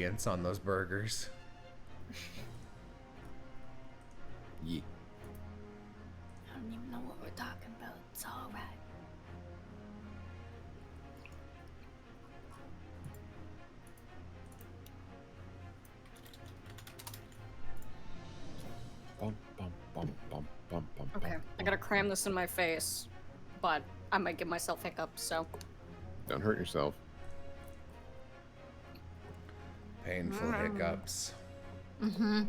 ingredients on those burgers. Yeah. I don't even know what we're talking about. It's all right. Bum, bum, bum, bum, bum, bum, Okay, bum, I gotta cram this in my face, but I might give myself hiccups, so. Don't hurt yourself. Painful hiccups. Mm-hmm.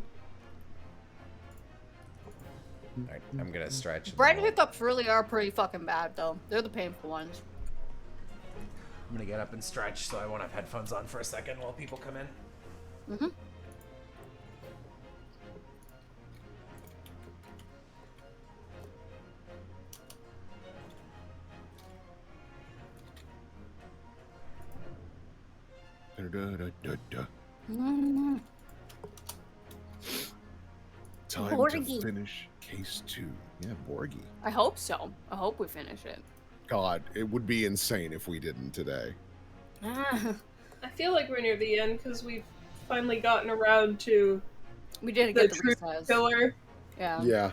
Alright, I'm gonna stretch. Bread hiccups really are pretty fucking bad, though. They're the painful ones. I'm gonna get up and stretch so I won't have headphones on for a second while people come in. Mm-hmm. Mm-hmm. Time Borgie. to finish case 2. Yeah, Borgie. I hope so. I hope we finish it. God, it would be insane if we didn't today. I feel like we're near the end because we've finally gotten around to We did the get the truth recess. killer. Yeah. Yeah.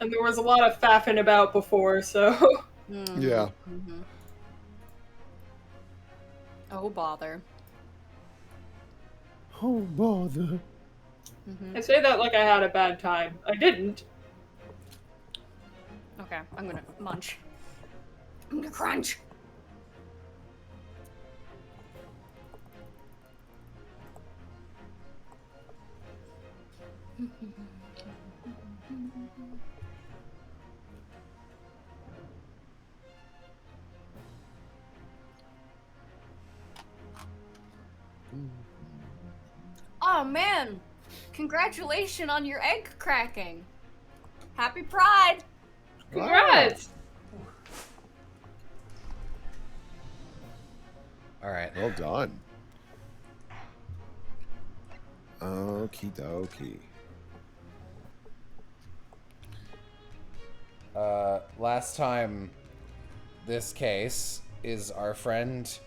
And there was a lot of faffing about before, so... Mm-hmm. Yeah. Mm-hmm. Oh, bother. Oh, bother. Mm-hmm. I say that like I had a bad time. I didn't. Okay, I'm gonna munch. I'm gonna crunch. Oh man! Congratulations on your egg cracking! Happy Pride! Congrats! Alright. Well done. Okie dokie. Last time this case is our friend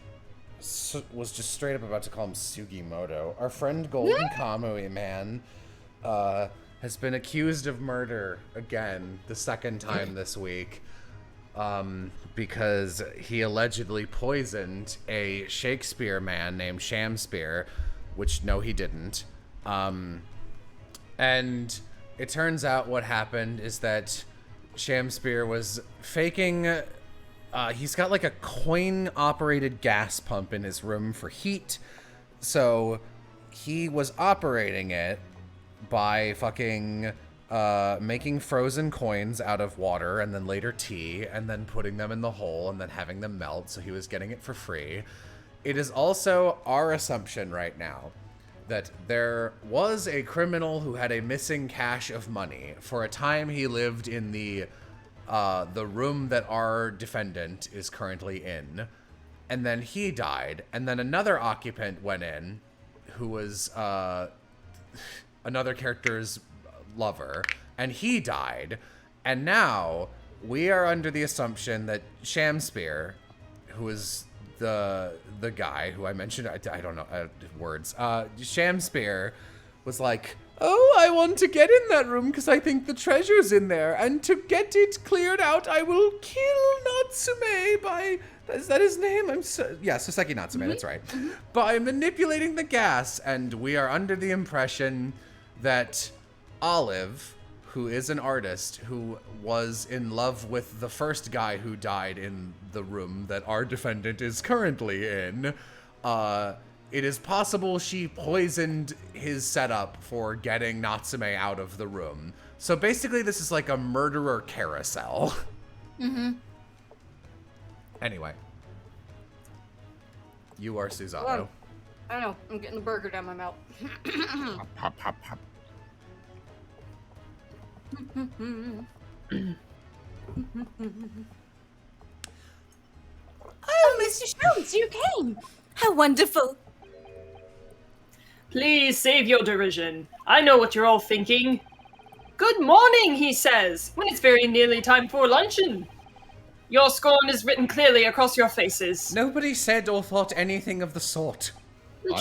was just straight up about to call him Sugimoto. Our friend Golden Kamui Man has been accused of murder again, the second time this week, because he allegedly poisoned a Shakespeare man named Shamspeare, which no, he didn't. And it turns out what happened is that Shamspeare was faking. He's got like a coin-operated gas pump in his room for heat, so he was operating it by fucking making frozen coins out of water and then later tea and then putting them in the hole and then having them melt, so he was getting it for free. It is also our assumption right now that there was a criminal who had a missing cache of money. For a time, he lived in the room that our defendant is currently in, and then he died, and then another occupant went in, who was another character's lover, and he died, and now we are under the assumption that Shamspeare, who is the guy who I mentioned, I don't know words. Shamspeare was like, "Oh, I want to get in that room because I think the treasure's in there, and to get it cleared out, I will kill Natsume by." Is that his name? Soseki Natsume. That's right. By manipulating the gas, and we are under the impression that Olive, who is an artist who was in love with the first guy who died in the room that our defendant is currently in, it is possible she poisoned his setup for getting Natsume out of the room. So basically this is like a murderer carousel. Mm-hmm. Anyway. You are Susanoo. Well, I don't know. I'm getting the burger down my mouth. Hop, hop, hop, hop. Oh, Mr. Jones, you came! How wonderful! Please save your derision. I know what you're all thinking. Good morning, he says, when it's very nearly time for luncheon. Your scorn is written clearly across your faces. Nobody said or thought anything of the sort. The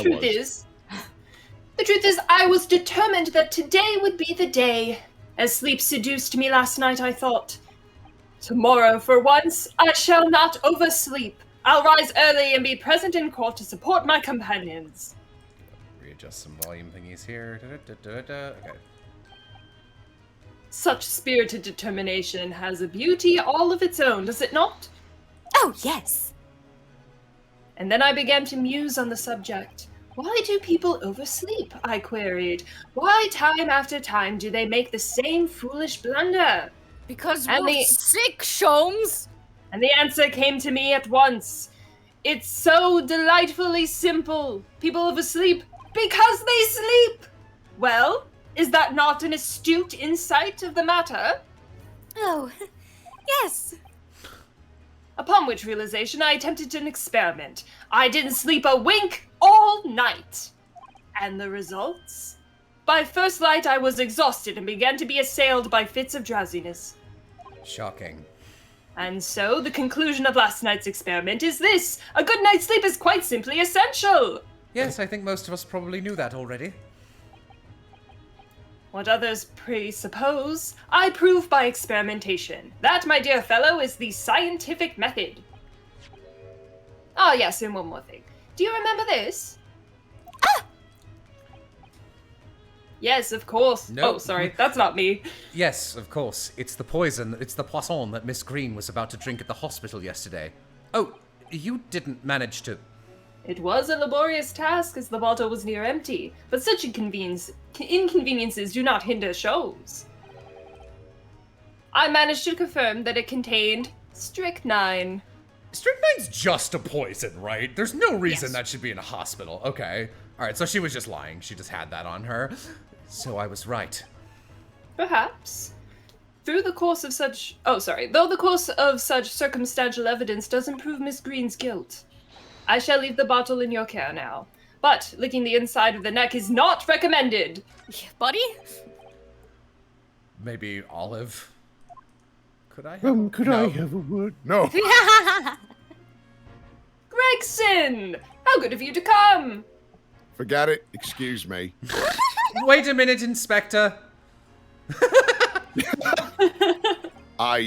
truth is, I was determined that today would be the day. As sleep seduced me last night, I thought, tomorrow, for once, I shall not oversleep. I'll rise early and be present in court to support my companions. Readjust some volume thingies here. Okay. Such spirited determination has a beauty all of its own, does it not? Oh, yes. And then I began to muse on the subject. Why do people oversleep? I queried. Why time after time do they make the same foolish blunder? Because And we're the- sick, Sholmes. And the answer came to me at once. It's so delightfully simple. People oversleep because they sleep. Well, is that not an astute insight of the matter? Oh, yes. Upon which realization, I attempted an experiment. I didn't sleep a wink all night. And the results? By first light, I was exhausted and began to be assailed by fits of drowsiness. Shocking. And so, the conclusion of last night's experiment is this. A good night's sleep is quite simply essential. Yes, I think most of us probably knew that already. What others presuppose, I prove by experimentation. That, my dear fellow, is the scientific method. Ah, yes, and one more thing. Do you remember this? Ah! Yes, of course. Nope. Oh, sorry, that's not me. Yes, of course. It's the poison. It's the poisson that Miss Green was about to drink at the hospital yesterday. Oh, you didn't manage to... It was a laborious task as the bottle was near empty, but such inconveniences do not hinder shows. I managed to confirm that it contained strychnine. Strychnine's just a poison, right? There's no reason Yes. that should be in a hospital. Okay. Alright, so she was just lying. She just had that on her. So I was right. Perhaps. Though the course of such circumstantial evidence doesn't prove Miss Green's guilt. I shall leave the bottle in your care now. But licking the inside of the neck is not recommended. Yeah, buddy? Maybe Olive? Could I have Could No. I have a word? No. Gregson! How good of you to come! Forget it. Excuse me. Wait a minute, Inspector. I,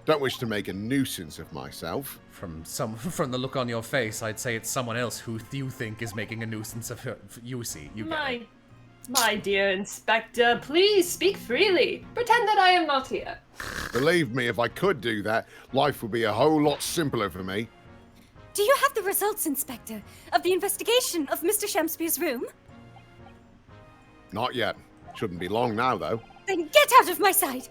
don't wish to make a nuisance of myself. From the look on your face, I'd say it's someone else who you think is making a nuisance of her. You see, you get it. My dear Inspector, please speak freely. Pretend that I am not here. Believe me, if I could do that, life would be a whole lot simpler for me. Do you have the results, Inspector, of the investigation of Mr. Shamspeare's room? Not yet. Shouldn't be long now, though. Then get out of my sight!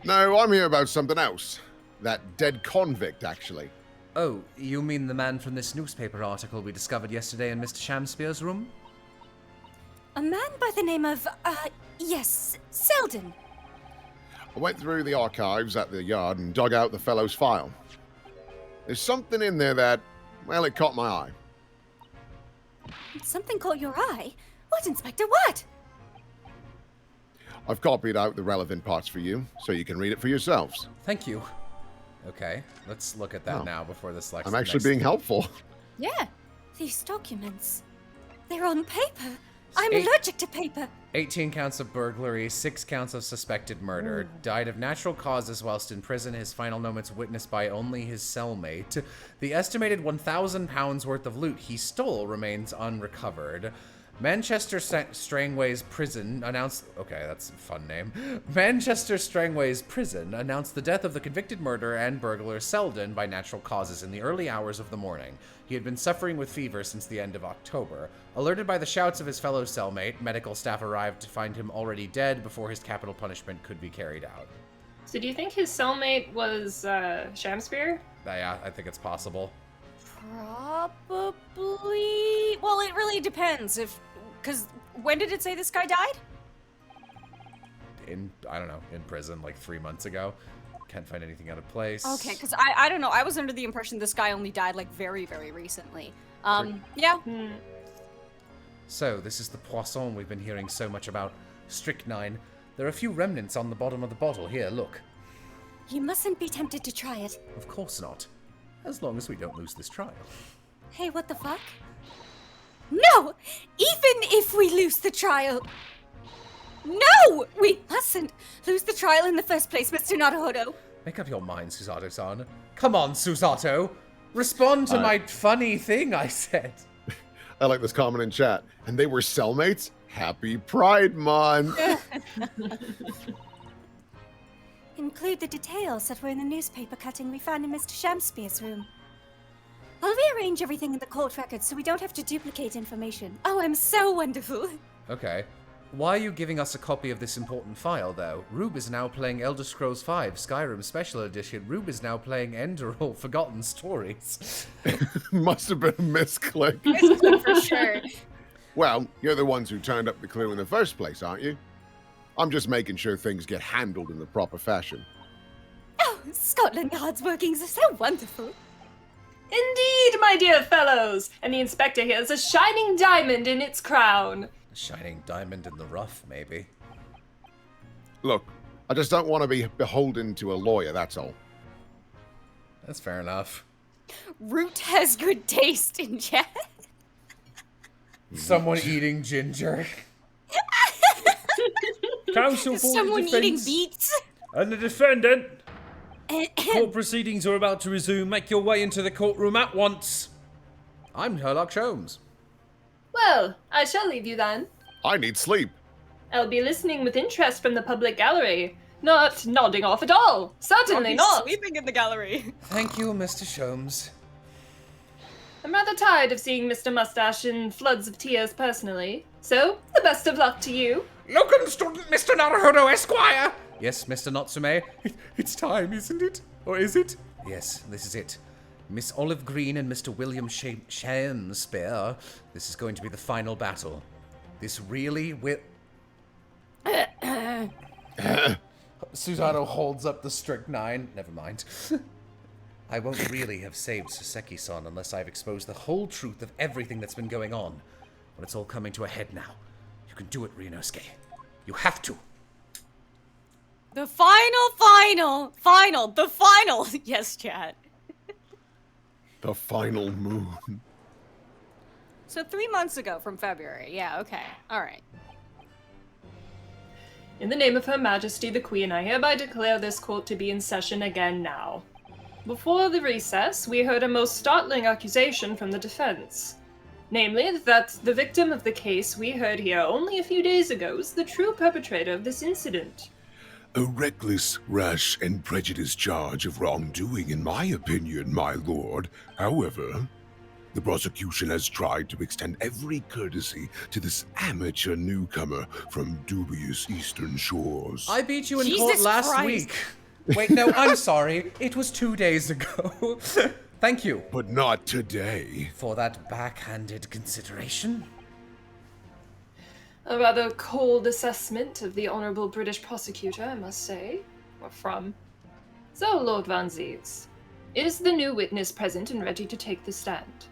No, I'm here about something else. That dead convict, actually. Oh, you mean the man from this newspaper article we discovered yesterday in Mr. Shamspeare's room? A man by the name of, yes, Selden. I went through the archives at the yard and dug out the fellow's file. There's something in there that, well, it caught my eye. Something caught your eye? What, Inspector, what? I've copied out the relevant parts for you, so you can read it for yourselves. Thank you. Okay, let's look at that Oh. now before this I'm actually being helpful. Yeah, these documents. They're on paper. I'm Eight- allergic to paper. 18 counts of burglary, 6 counts of suspected murder. Died of natural causes whilst in prison. His final moments witnessed by only his cellmate. The estimated £1,000 worth of loot he stole remains unrecovered. Manchester Strangways Prison announced... Okay, that's a fun name. Manchester Strangways Prison announced the death of the convicted murderer and burglar Selden by natural causes in the early hours of the morning. He had been suffering with fever since the end of October. Alerted by the shouts of his fellow cellmate, medical staff arrived to find him already dead before his capital punishment could be carried out. So do you think his cellmate was, Shamspeare? Yeah, I think it's possible. Probably. Well, it really depends. Because when did it say this guy died? I don't know, in prison like 3 months ago. Can't find anything out of place. Okay, because I don't know. I was under the impression this guy only died like very, very recently. Yeah. So, this is the poisson we've been hearing so much about. Strychnine. There are a few remnants on the bottom of the bottle. Here, look. You mustn't be tempted to try it. Of course not. As long as we don't lose this trial. Hey, what the fuck? No! Even if we lose the trial. No! We mustn't lose the trial in the first place, Mr. Naruhodo. Make up your mind, Susato-san. Come on, Susato. Respond to my funny thing I said. I like this comment in chat. And they were cellmates? Happy Pride Month! Include the details that were in the newspaper cutting we found in Mr. Shamspear's room. I'll rearrange everything in the court records so we don't have to duplicate information. Oh, I'm so wonderful. Okay. Why are you giving us a copy of this important file, though? Rube is now playing Elder Scrolls V, Skyrim Special Edition. Rube is now playing Enderall Forgotten Stories. Must have been a misclick. Misclick for sure. Well, you're the ones who turned up the clue in the first place, aren't you? I'm just making sure things get handled in the proper fashion. Oh, Scotland Yard's workings are so wonderful. Indeed, my dear fellows! And the inspector here is a shining diamond in its crown. A shining diamond in the rough, maybe. Look, I just don't want to be beholden to a lawyer, that's all. That's fair enough. Root has good taste in chat. Someone eating ginger. Counsel for Someone the eating defense beets. and the defendant. Court proceedings are about to resume. Make your way into the courtroom at once. I'm Sherlock Holmes. Well, I shall leave you then. I need sleep. I'll be listening with interest from the public gallery. Not nodding off at all. Certainly not. Sleeping in the gallery. Thank you, Mr. Sholmes. I'm rather tired of seeing Mr. Mustache in floods of tears personally. So, the best of luck to you. Locum student Mr. Naruhodo Esquire! Yes, Mr. Natsume? It's time, isn't it? Or is it? Yes, this is it. Miss Olive Green and Mr. William Shakespeare. This is going to be the final battle. This really will... Susato holds up the strychnine. Never mind. I won't really have saved Soseki-san unless I've exposed the whole truth of everything that's been going on. But it's all coming to a head now. You can do it, Ryunosuke. You have to. The final. Yes, chat. The final moon. So 3 months ago from February. Yeah, okay. All right. In the name of Her Majesty the Queen, I hereby declare this court to be in session again now. Before the recess, we heard a most startling accusation from the defense. Namely, that the victim of the case we heard here only a few days ago is the true perpetrator of this incident. A reckless, rash, and prejudiced charge of wrongdoing, in my opinion, my lord. However, the prosecution has tried to extend every courtesy to this amateur newcomer from dubious eastern shores. I beat you in Jesus court last Christ. week. Wait, no, I'm sorry. It was 2 days ago. Thank you But not today. for that backhanded consideration. A rather cold assessment of the honorable British prosecutor, I must say. Or from. So, Lord Van Zeves, is the new witness present and ready to take the stand?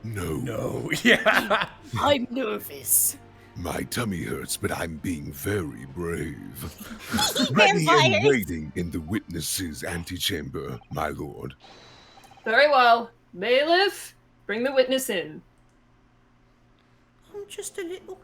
No. No, yeah. I'm nervous. My tummy hurts, but I'm being very brave. Ready and waiting in the witness's antechamber, my lord. Very well. Bailiff, bring the witness in. I'm just a little...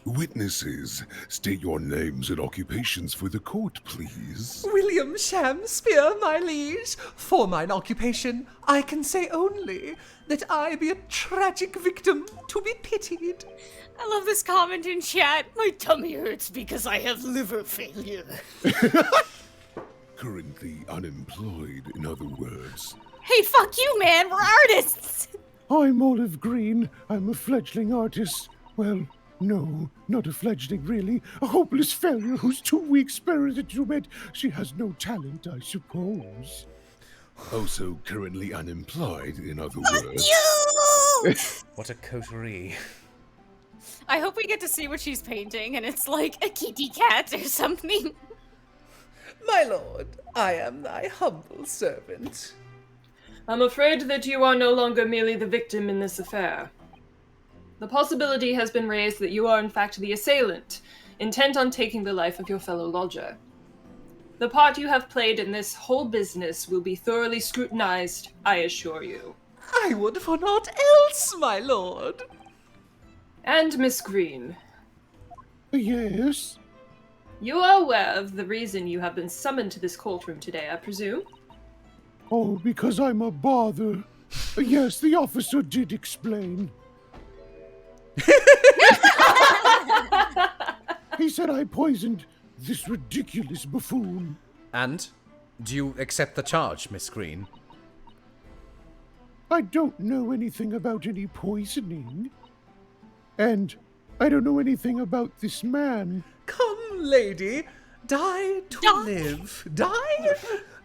Witnesses, state your names and occupations for the court, please. William Shakespeare, my liege. For mine occupation, I can say only that I be a tragic victim to be pitied. I love this comment in chat. My tummy hurts because I have liver failure. Currently unemployed, in other words. Hey, fuck you, man. We're artists. I'm Olive Green. I'm a fledgling artist. Well, no, not a fledgling, really. A hopeless failure who's too weak-spirited to admit she has no talent, I suppose. Also currently unemployed, in other words. What a coterie. I hope we get to see what she's painting and it's like a kitty cat or something. My lord, I am thy humble servant. I'm afraid that you are no longer merely the victim in this affair. The possibility has been raised that you are in fact the assailant, intent on taking the life of your fellow lodger. The part you have played in this whole business will be thoroughly scrutinized, I assure you. I would for naught else, my lord. And Miss Green, Yes? you are aware of the reason you have been summoned to this courtroom today, I presume? Oh, because I'm a bother. Yes, the officer did explain. He said I poisoned this ridiculous buffoon. And do you accept the charge, Miss Green? I don't know anything about any poisoning. And I don't know anything about this man. Come, lady, die to live. Die?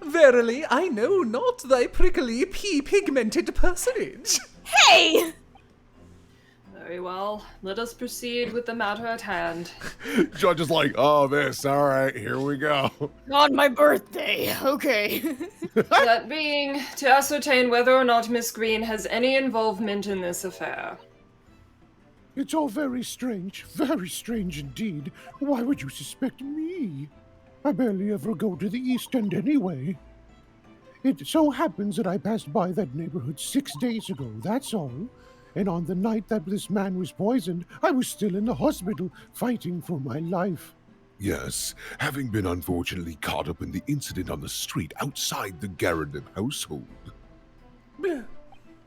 Verily, I know not thy prickly pea-pigmented personage. Hey! Very well. Let us proceed with the matter at hand. Judge is like, oh, this. All right, here we go. On my birthday, okay. That being, to ascertain whether or not Miss Green has any involvement in this affair. It's all very strange indeed. Why would you suspect me? I barely ever go to the East End anyway. It so happens that I passed by that neighborhood 6 days ago, that's all. And on the night that this man was poisoned, I was still in the hospital fighting for my life. Yes, having been unfortunately caught up in the incident on the street outside the Garrett household.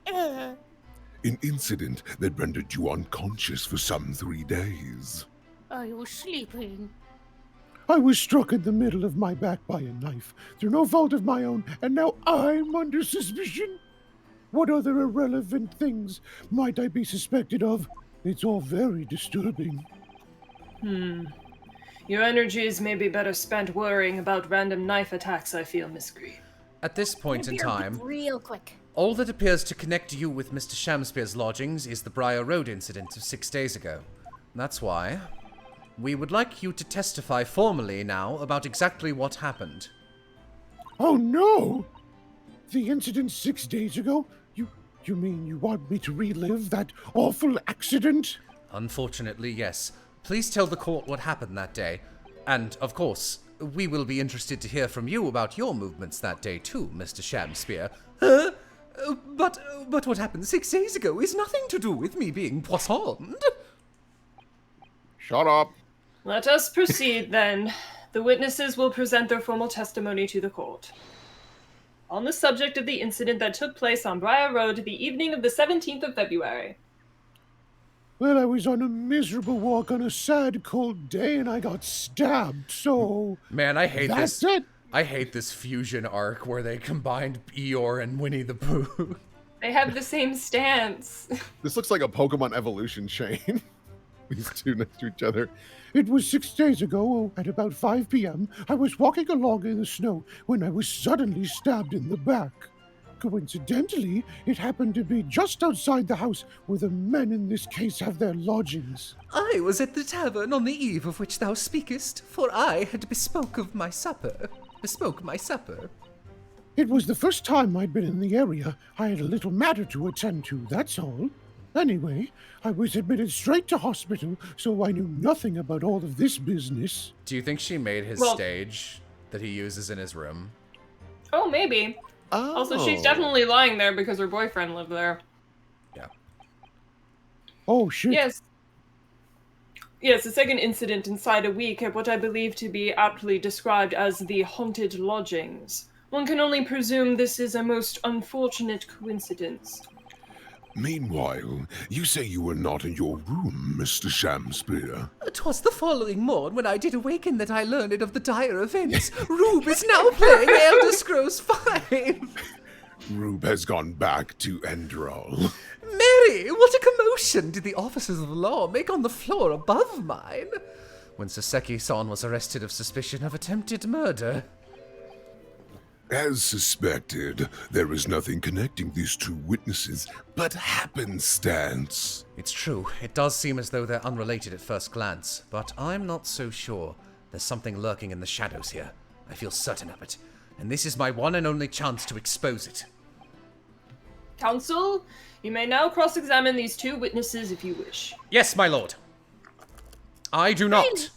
An incident that rendered you unconscious for some 3 days. Are you sleeping? I was struck in the middle of my back by a knife, through no fault of my own, and now I'm under suspicion. What other irrelevant things might I be suspected of? It's all very disturbing. Your energies may be better spent worrying about random knife attacks, I feel, Miss Green. At this point in time, Real quick. all that appears to connect you with Mr. Shamspeare's lodgings is the Briar Road incident of 6 days ago. That's why we would like you to testify formally now about exactly what happened. Oh no! The incident 6 days ago? You mean you want me to relive that awful accident? Unfortunately, yes. Please tell the court what happened that day. And, of course, we will be interested to hear from you about your movements that day too, Mr. Shamspeare. But what happened 6 days ago is nothing to do with me being poisoned. Shut up. Let us proceed, then. The witnesses will present their formal testimony to the court. On the subject of the incident that took place on Briar Road the evening of the 17th of February. Well, I was on a miserable walk on a sad, cold day, and I got stabbed, so... Man, I hate That's this. it. I hate this fusion arc where they combined Eeyore and Winnie the Pooh. They have the same stance. This looks like a Pokemon evolution chain. These two next to each other. It was 6 days ago, at about 5 p.m., I was walking along in the snow when I was suddenly stabbed in the back. Coincidentally, it happened to be just outside the house where the men in this case have their lodgings. I was at the tavern on the eve of which thou speakest, for I had bespoke my supper. It was the first time I'd been in the area. I had a little matter to attend to, that's all. Anyway, I was admitted straight to hospital, so I knew nothing about all of this business. Do you think she made his Well- stage that he uses in his room? Oh, maybe. Oh. Also, she's definitely lying there because her boyfriend lived there. Yeah. Oh, shit. Yes. Yes, the second incident inside a week at what I believe to be aptly described as the haunted lodgings. One can only presume this is a most unfortunate coincidence. Meanwhile, you say you were not in your room, Mr. Shamspeare. 'Twas the following morn when I did awaken that I learned of the dire events. Rube is now playing Elder Scrolls 5. Rube has gone back to Endrol. Mary, what a commotion did the officers of the law make on the floor above mine. When Saseki-san was arrested of suspicion of attempted murder. As suspected, there is nothing connecting these two witnesses but happenstance. It's true, it does seem as though they're unrelated at first glance, but I'm not so sure. There's something lurking in the shadows here. I feel certain of it, and this is my one and only chance to expose it. Counsel, you may now cross-examine these two witnesses if you wish. Yes, my lord. I do not.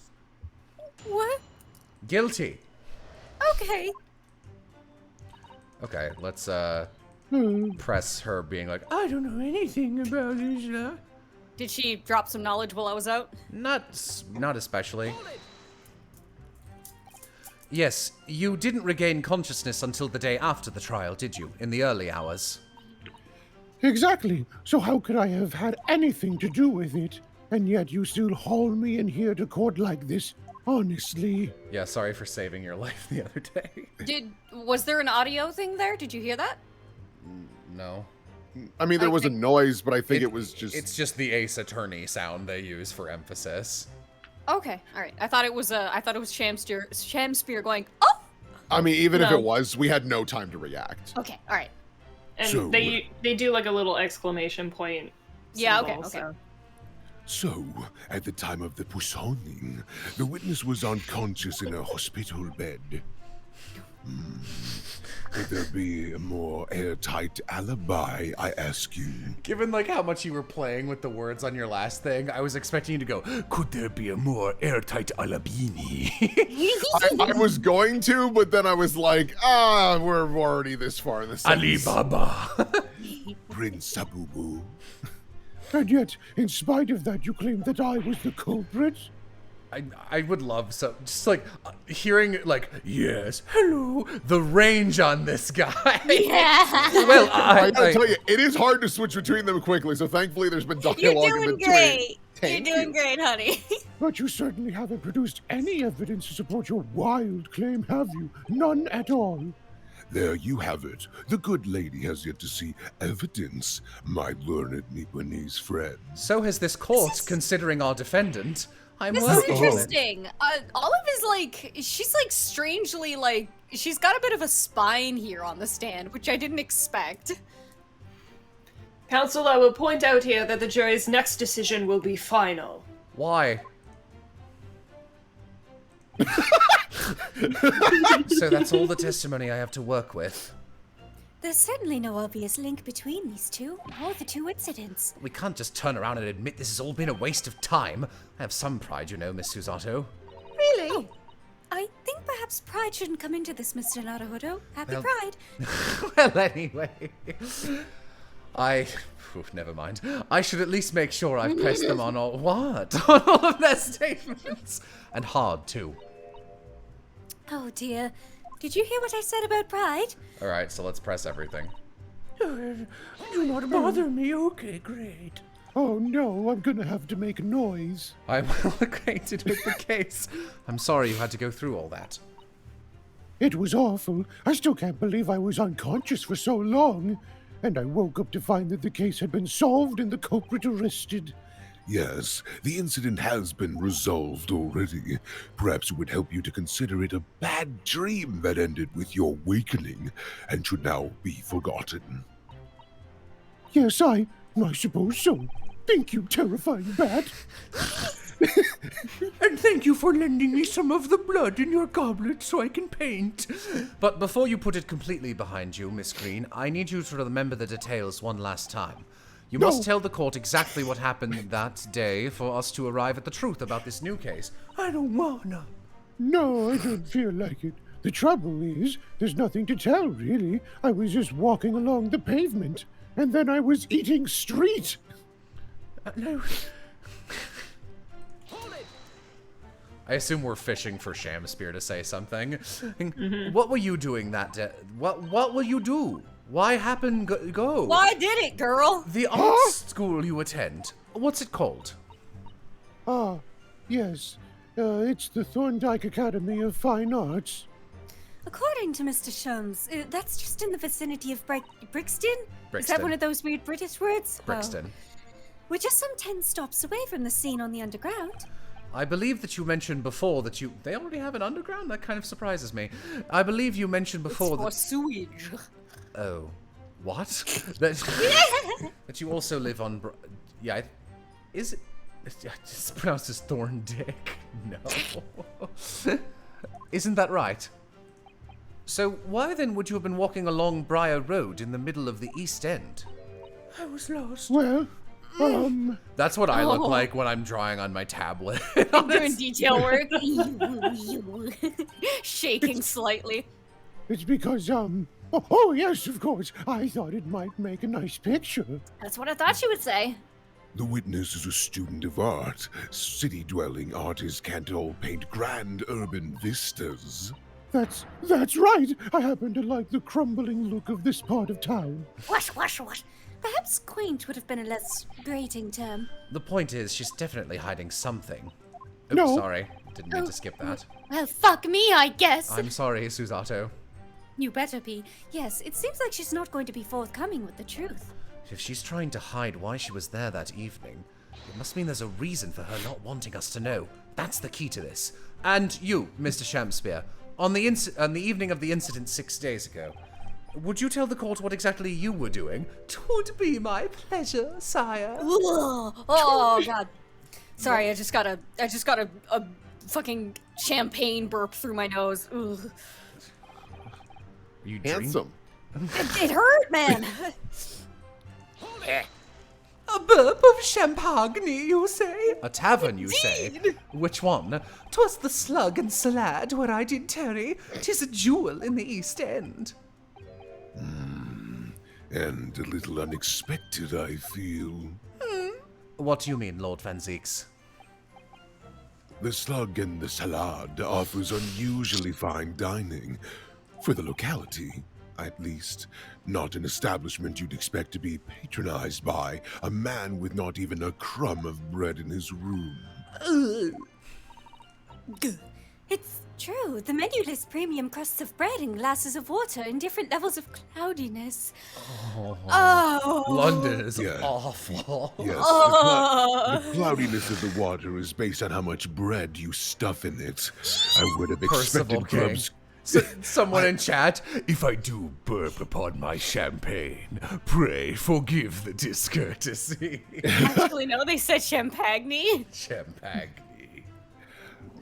What? Guilty. Okay. Okay, let's press her being like, I don't know anything about this. Did she drop some knowledge while I was out? not especially. Yes, you didn't regain consciousness until the day after the trial, did you? In the early hours. Exactly. So how could I have had anything to do with it? And yet you still haul me in here to court like this? Honestly. Yeah, sorry for saving your life the other day. Was there an audio thing there? Did you hear that? No. I mean, there was a noise, but I think it was just... It's just the Ace Attorney sound they use for emphasis. Okay, all right. I thought it was Shamspear going, oh! I mean, even if it was, we had no time to react. Okay, all right. And So- they do like a little exclamation point. Yeah, symbol, okay. so- So, at the time of the poisoning, the witness was unconscious in a hospital bed. Could there be a more airtight alibi, I ask you? Given like how much you were playing with the words on your last thing, I was expecting you to go, could there be a more airtight alabini? I was going to, but then I was like, we're already this far in the sentence. Alibaba. Prince Sabubu. And yet, in spite of that, you claim that I was the culprit? I would love just like hearing like, yes, hello, the range on this guy. Yeah. Well, I gotta tell you, it is hard to switch between them quickly, so thankfully there's been dialogue You're in doing between. great. Thank You're doing you. great, honey. But you certainly haven't produced any evidence to support your wild claim, have you? None at all. There you have it. The good lady has yet to see evidence, my learned Nipponese friend. So has this court, considering our defendant. I'm This is working on it. interesting. Olive is like, she's like strangely like, she's got a bit of a spine here on the stand, which I didn't expect. Counsel, I will point out here that the jury's next decision will be final. Why? So that's all the testimony I have to work with. There's certainly no obvious link between these two, or the two incidents. We can't just turn around and admit this has all been a waste of time. I have some pride, you know, Miss Susato. Really? Oh, I think perhaps pride shouldn't come into this, Mr. Naruhodo. Happy Well- pride. Well, anyway. Never mind. I should at least make sure I've pressed them on all... What? On all of their statements. And hard, too. Oh dear. Did you hear what I said about pride? Alright, so let's press everything. Do not bother me. Okay, great. Oh no, I'm gonna have to make noise. I'm well acquainted with the case. I'm sorry you had to go through all that. It was awful. I still can't believe I was unconscious for so long. And I woke up to find that the case had been solved and the culprit arrested. Yes, the incident has been resolved already. Perhaps it would help you to consider it a bad dream that ended with your wakening and should now be forgotten. Yes, I suppose so. Thank you, terrifying bat. And thank you for lending me some of the blood in your goblet so I can paint. But before you put it completely behind you, Miss Green, I need you to remember the details one last time. You must tell the court exactly what happened that day for us to arrive at the truth about this new case. I don't wanna. No, I don't feel like it. The trouble is, there's nothing to tell, really. I was just walking along the pavement, and then I was eating street. No. I assume we're fishing for Shamspear to say something. What were you doing that day? What will you do? Why happen go? Why did it, girl? The art school you attend. What's it called? Ah, yes. It's the Thorndike Academy of Fine Arts. According to Mr. Shums, that's just in the vicinity of Brixton? Is Brixton. that one of those weird British words? Brixton. Oh. We're just some 10 stops away from the scene on the underground. I believe that you mentioned before that they already have an underground? That kind of surprises me. I believe you mentioned before For that... sewage. Oh. What? that you also live on... Yeah, is it... It's pronounced as Thorndick. No. Isn't that right? So why then would you have been walking along Briar Road in the middle of the East End? I was lost. Well, That's what I look like when I'm drawing on my tablet. Doing detail work. Shaking slightly. It's because, oh, yes, of course. I thought it might make a nice picture. That's what I thought she would say. The witness is a student of art. City-dwelling artists can't all paint grand urban vistas. That's right. I happen to like the crumbling look of this part of town. Wash, wash, wash. Perhaps quaint would have been a less grating term. The point is, she's definitely hiding something. Oops, No. sorry. Didn't mean to skip that. Well, fuck me, I guess. I'm sorry, Susato. You better be. Yes, it seems like she's not going to be forthcoming with the truth. If she's trying to hide why she was there that evening, it must mean there's a reason for her not wanting us to know. That's the key to this. And you, Mr. Shamspeare, on the evening of the incident 6 days ago, would you tell the court what exactly you were doing? 'Twould be my pleasure, sire. Oh god. Sorry, I just got a fucking champagne burp through my nose. Ugh. You Handsome. It hurt, man. A burp of champagne, you say? A tavern, you say? Which one? 'Twas the Slug and Salad where I did tarry. 'Tis a jewel in the East End. And a little unexpected, I feel. What do you mean, Lord Van Zeeks? The Slug and the Salad offers unusually fine dining. For the locality, at least. Not an establishment you'd expect to be patronized by a man with not even a crumb of bread in his room. It's true. The menu lists premium crusts of bread and glasses of water in different levels of cloudiness. Oh. London is Yeah. awful. Yes, the cloudiness of the water is based on how much bread you stuff in it. I would have Percival expected King. grubs. Someone in chat. If I do burp upon my champagne, pray forgive the discourtesy. Actually, no, they said champagne. Champagne.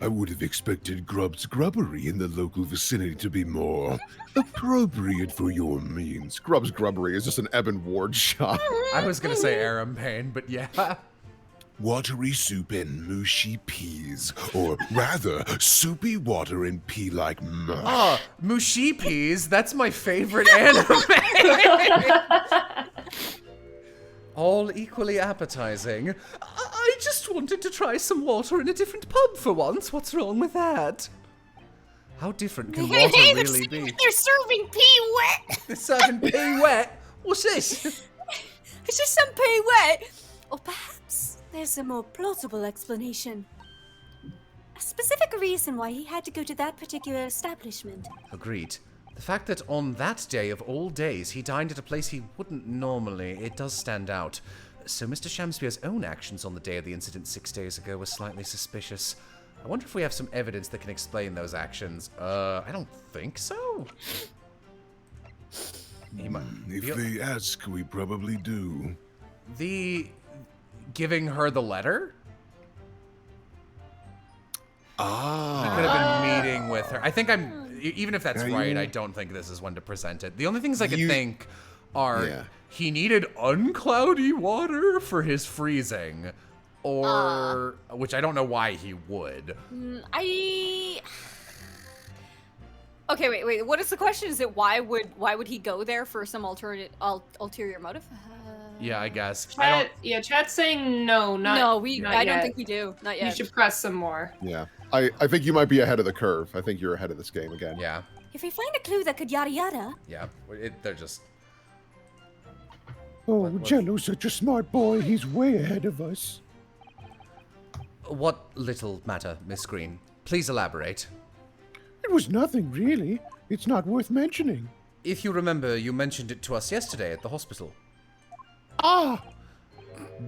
I would have expected Grub's grubbery in the local vicinity to be more appropriate for your means. Grub's Grubbery is just an Eben Ward shot. I was gonna say Aram Payne, but yeah. Watery soup and mushy peas, or rather, soupy water and pea-like mush. Ah, Mushi Peas, that's my favorite anime. All equally appetizing. I just wanted to try some water in a different pub for once. What's wrong with that? How different can Hey, water they're, really be? they're serving pea wet. They're serving pea wet. What's this? It's just some pea wet. Or perhaps there's a more plausible explanation. A specific reason why he had to go to that particular establishment. Agreed. The fact that on that day of all days he dined at a place he wouldn't normally, it does stand out. So Mr. Shamspeare's own actions on the day of the incident 6 days ago were slightly suspicious. I wonder if we have some evidence that can explain those actions. I don't think so. He might. If they ask, we probably do. The giving her the letter? He could have been meeting with her. I think even if that's right, I don't think this is when to present it. The only things I could think are he needed uncloudy water for his freezing, or which I don't know why he would. Okay, wait. What is the question? Is it why would he go there for some ulterior motive? Yeah, I guess. Chat's saying no, not No, not I yet. don't think we do. Not You yet. should press some more. Yeah. I think you might be ahead of the curve. I think you're ahead of this game again. Yeah, If we find a clue that could yada yada, yeah. They're just. Oh, Jello's such a smart boy. He's way ahead of us. What little matter, Miss Green? Please elaborate. It was nothing, really. It's not worth mentioning. If you remember, you mentioned it to us yesterday at the hospital. Ah!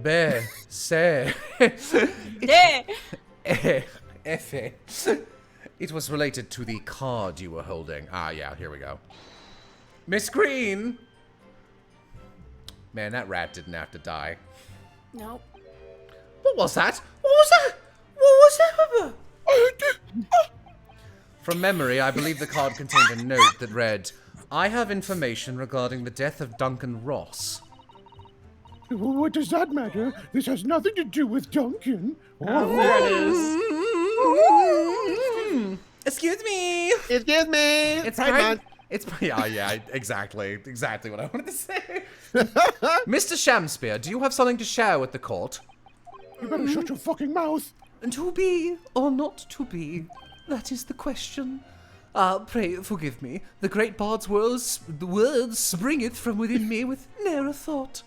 Be, se. Yeah. Efe. It was related to the card you were holding. Ah, yeah, here we go. Miss Green! Man, that rat didn't have to die. no. What was that? What was that? What was that? From memory, I believe the card contained a note that read, I have information regarding the death of Duncan Ross. What does that matter? This has nothing to do with Duncan. There it is. Excuse me. Excuse me. It's Pride Pride. Month. It's yeah, exactly what I wanted to say. Mr. Shamspear, do you have something to share with the court? You better shut your fucking mouth. To be or not to be, that is the question. Pray forgive me. The great bard's the words springeth from within me with ne'er a thought.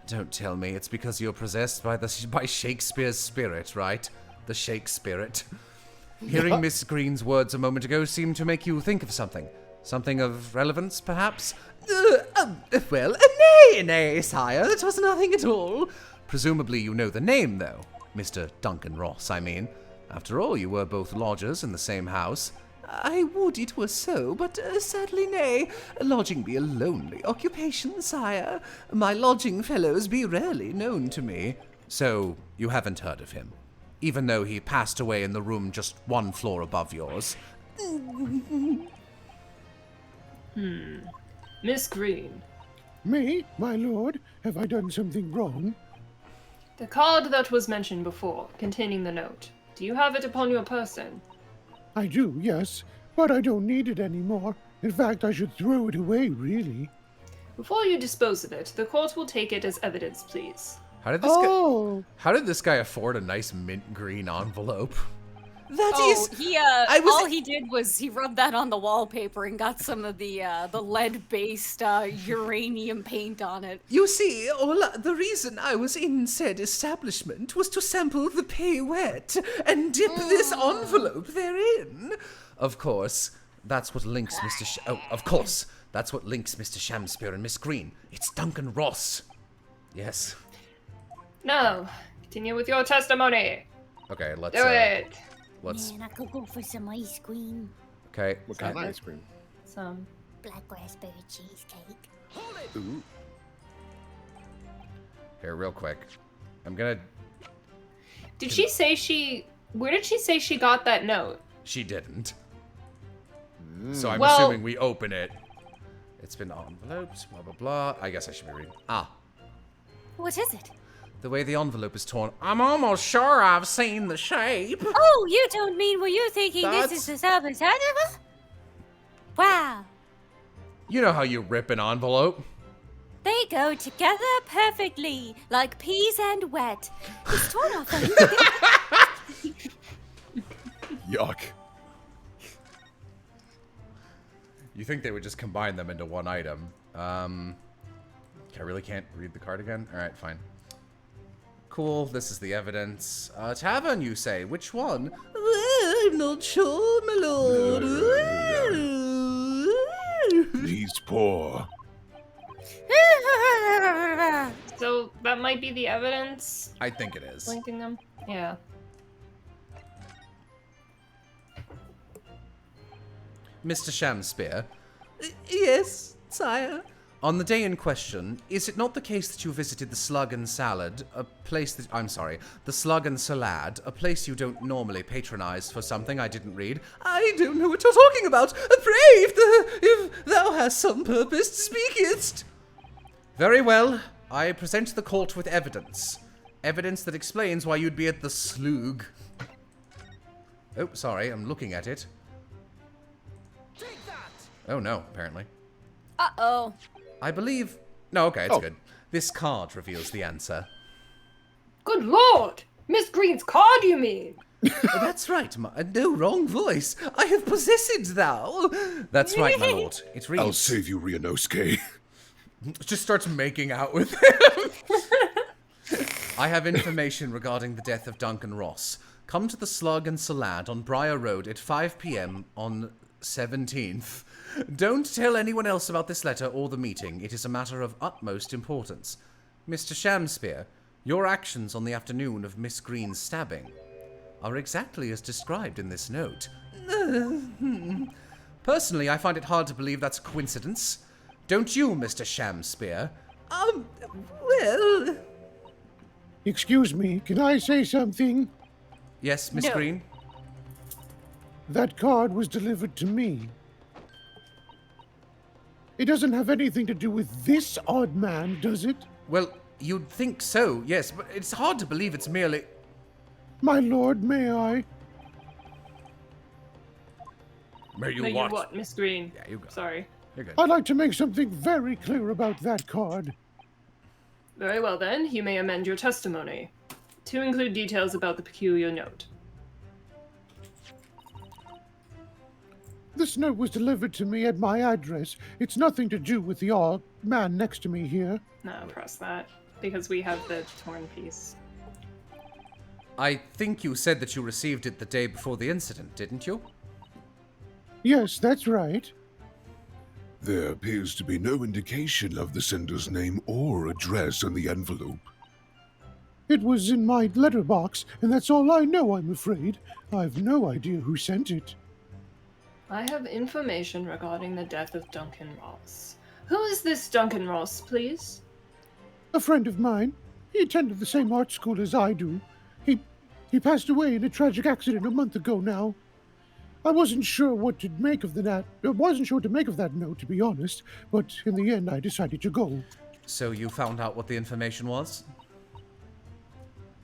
Don't tell me it's because you're possessed by Shakespeare's spirit, right? The Shake Spirit. Hearing Miss Green's words a moment ago seemed to make you think of something. Something of relevance, perhaps? Well, nay, sire, that was nothing at all. Presumably you know the name, though. Mr. Duncan Ross, I mean. After all, you were both lodgers in the same house. I would it were so, but sadly nay. Lodging be a lonely occupation, sire. My lodging fellows be rarely known to me. So, you haven't heard of him? Even though he passed away in the room just one floor above yours? Miss Green. Me, my lord? Have I done something wrong? The card that was mentioned before, containing the note. Do you have it upon your person? I do, yes, but I don't need it anymore. In fact, I should throw it away, really. Before you dispose of it, the court will take it as evidence, please. How did this guy afford a nice mint green envelope? All he did was he rubbed that on the wallpaper and got some of the lead-based uranium paint on it. You see, the reason I was in said establishment was to sample the pay wet and dip this envelope therein. Of course, that's what links that's what links Mr. Shamspear and Miss Green. It's Duncan Ross. Yes. Now, continue with your testimony. Okay, let's Do it. Let's. Man, I could go for some ice cream. Okay. What kind of ice cream? Some. Black raspberry cheesecake. Ooh. Here, real quick. I'm gonna. Did she say she... Where did she say she got that note? She didn't. So I'm Well- assuming we open it. It's been envelopes, blah, blah, blah. I guess I should be reading. What is it? The way the envelope is torn. I'm almost sure I've seen the shape. Oh, you don't mean were you thinking That's- this is the sabotage? Wow. You know how you rip an envelope? They go together perfectly, like peas and wet. It's torn off a Yuck. You think they would just combine them into one item. I really can't read the card again? Alright, fine. Cool, this is the evidence. Tavern, you say? Which one? I'm not sure, my lord. He's poor. So that might be the evidence I think it is. linking them? Yeah. Mr. Shamspear, Yes, sire. on the day in question, is it not the case that you visited the Slug and Salad, the Slug and Salad, a place you don't normally patronize for something I didn't read? I don't know what you're talking about. Pray, if thou hast some purpose, speakest. Very well. I present the court with evidence. Evidence that explains why you'd be at the Slug. Oh, sorry, I'm looking at it. Oh no, apparently. Uh-oh. I believe... No, okay, it's Oh. good. This card reveals the answer. Good lord! Miss Green's card, you mean? That's right, no wrong voice. I have possessed thou. That's right, my lord. It reads... I'll save you, Ryunosuke. Just starts making out with him. I have information regarding the death of Duncan Ross. Come to the Slug and Salad on Briar Road at 5 p.m. on 17th. Don't tell anyone else about this letter or the meeting. It is a matter of utmost importance. Mr. Shamspear, your actions on the afternoon of Miss Green's stabbing are exactly as described in this note. Personally, I find it hard to believe that's a coincidence. Don't you, Mr. Shamspear? Well... Excuse me, can I say something? Yes, Miss No. Green? That card was delivered to me. It doesn't have anything to do with this odd man, does it? Well, You'd think so, yes, but it's hard to believe it's merely... My lord, may I? May you No, you what? what, Miss Green? Yeah, you go. Sorry. You're good. I'd like to make something very clear about that card. Very well then, you may amend your testimony to include details about the peculiar note. This note was delivered to me at my address. It's nothing to do with the man next to me here. No, press that, because we have the torn piece. I think you said that you received it the day before the incident, didn't you? Yes, that's right. There appears to be no indication of the sender's name or address on the envelope. It was in my letterbox, and that's all I know, I'm afraid. I've no idea who sent it. I have information regarding the death of Duncan Ross. Who is this Duncan Ross, please? A friend of mine. He attended the same art school as I do. He passed away in a tragic accident a month ago now. I wasn't sure what to make of that note, to be honest, but in the end I decided to go. So you found out what the information was?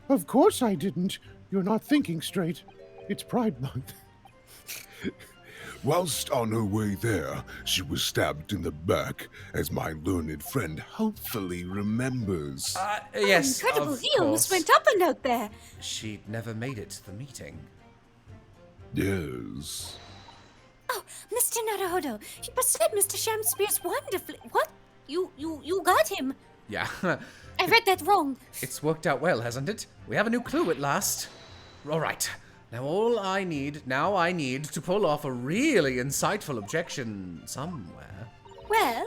Of course I didn't. You're not thinking straight. It's Pride Month. Whilst on her way there, she was stabbed in the back, as my learned friend hopefully remembers. Yes, Incredible, of he almost course. went up a note there. She never made it to the meeting. Yes. Oh, Mr. Naruhodo, you persuaded Mr. Shamspears wonderfully. What? You got him. Yeah, I read that wrong. it's worked out well, hasn't it? We have a new clue at last. All right. Now I need to pull off a really insightful objection somewhere. Well,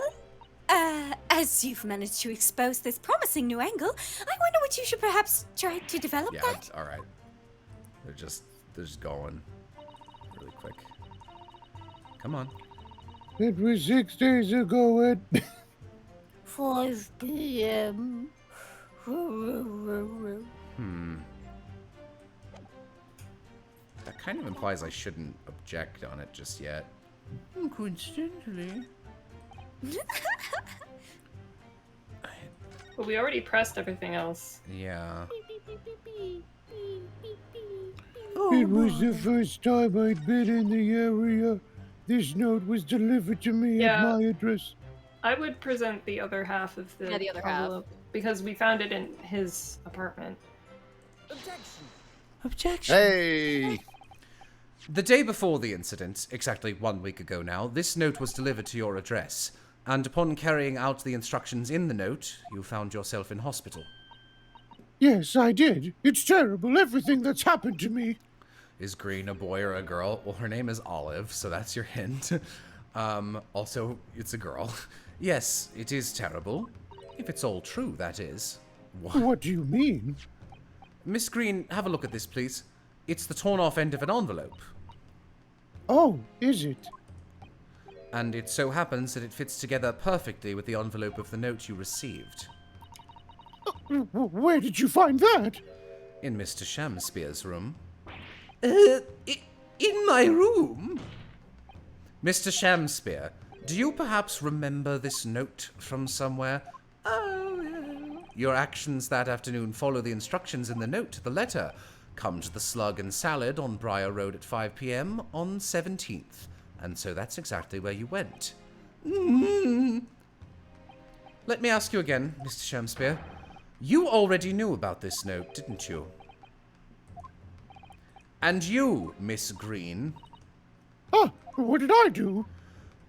as you've managed to expose this promising new angle, I wonder what you should perhaps try to develop Yeah, that. all right. They're just going really quick. Come on. It was 6 days ago at... 5 p.m. That kind of implies I shouldn't object on it just yet. Coincidentally. But we already pressed everything else. Yeah. It was the first time I'd been in the area. This note was delivered to me at Yeah. my address. I would present the other half of the, Yeah, the other half. envelope, because we found it in his apartment. Objection. Hey! The day before the incident, exactly 1 week ago now, this note was delivered to your address. And upon carrying out the instructions in the note, you found yourself in hospital. Yes, I did. It's terrible, everything that's happened to me. Is Green a boy or a girl? Well, her name is Olive, so that's your hint. Also, it's a girl. Yes, it is terrible. If it's all true, that is. What do you mean? Miss Green, have a look at this, please. It's the torn-off end of an envelope. Oh, is it? And it so happens that it fits together perfectly with the envelope of the note you received. Where did you find that? In Mr. Shamspear's room. In my room? Mr. Shamspear, do you perhaps remember this note from somewhere? Oh, yeah. Your actions that afternoon follow the instructions in the note to the letter. Come to the Slug and Salad on Briar Road at 5 p.m. on 17th. And so that's exactly where you went. Let me ask you again, Mr. Shamspear. You already knew about this note, didn't you? And you, Miss Green, Ah, what did I do?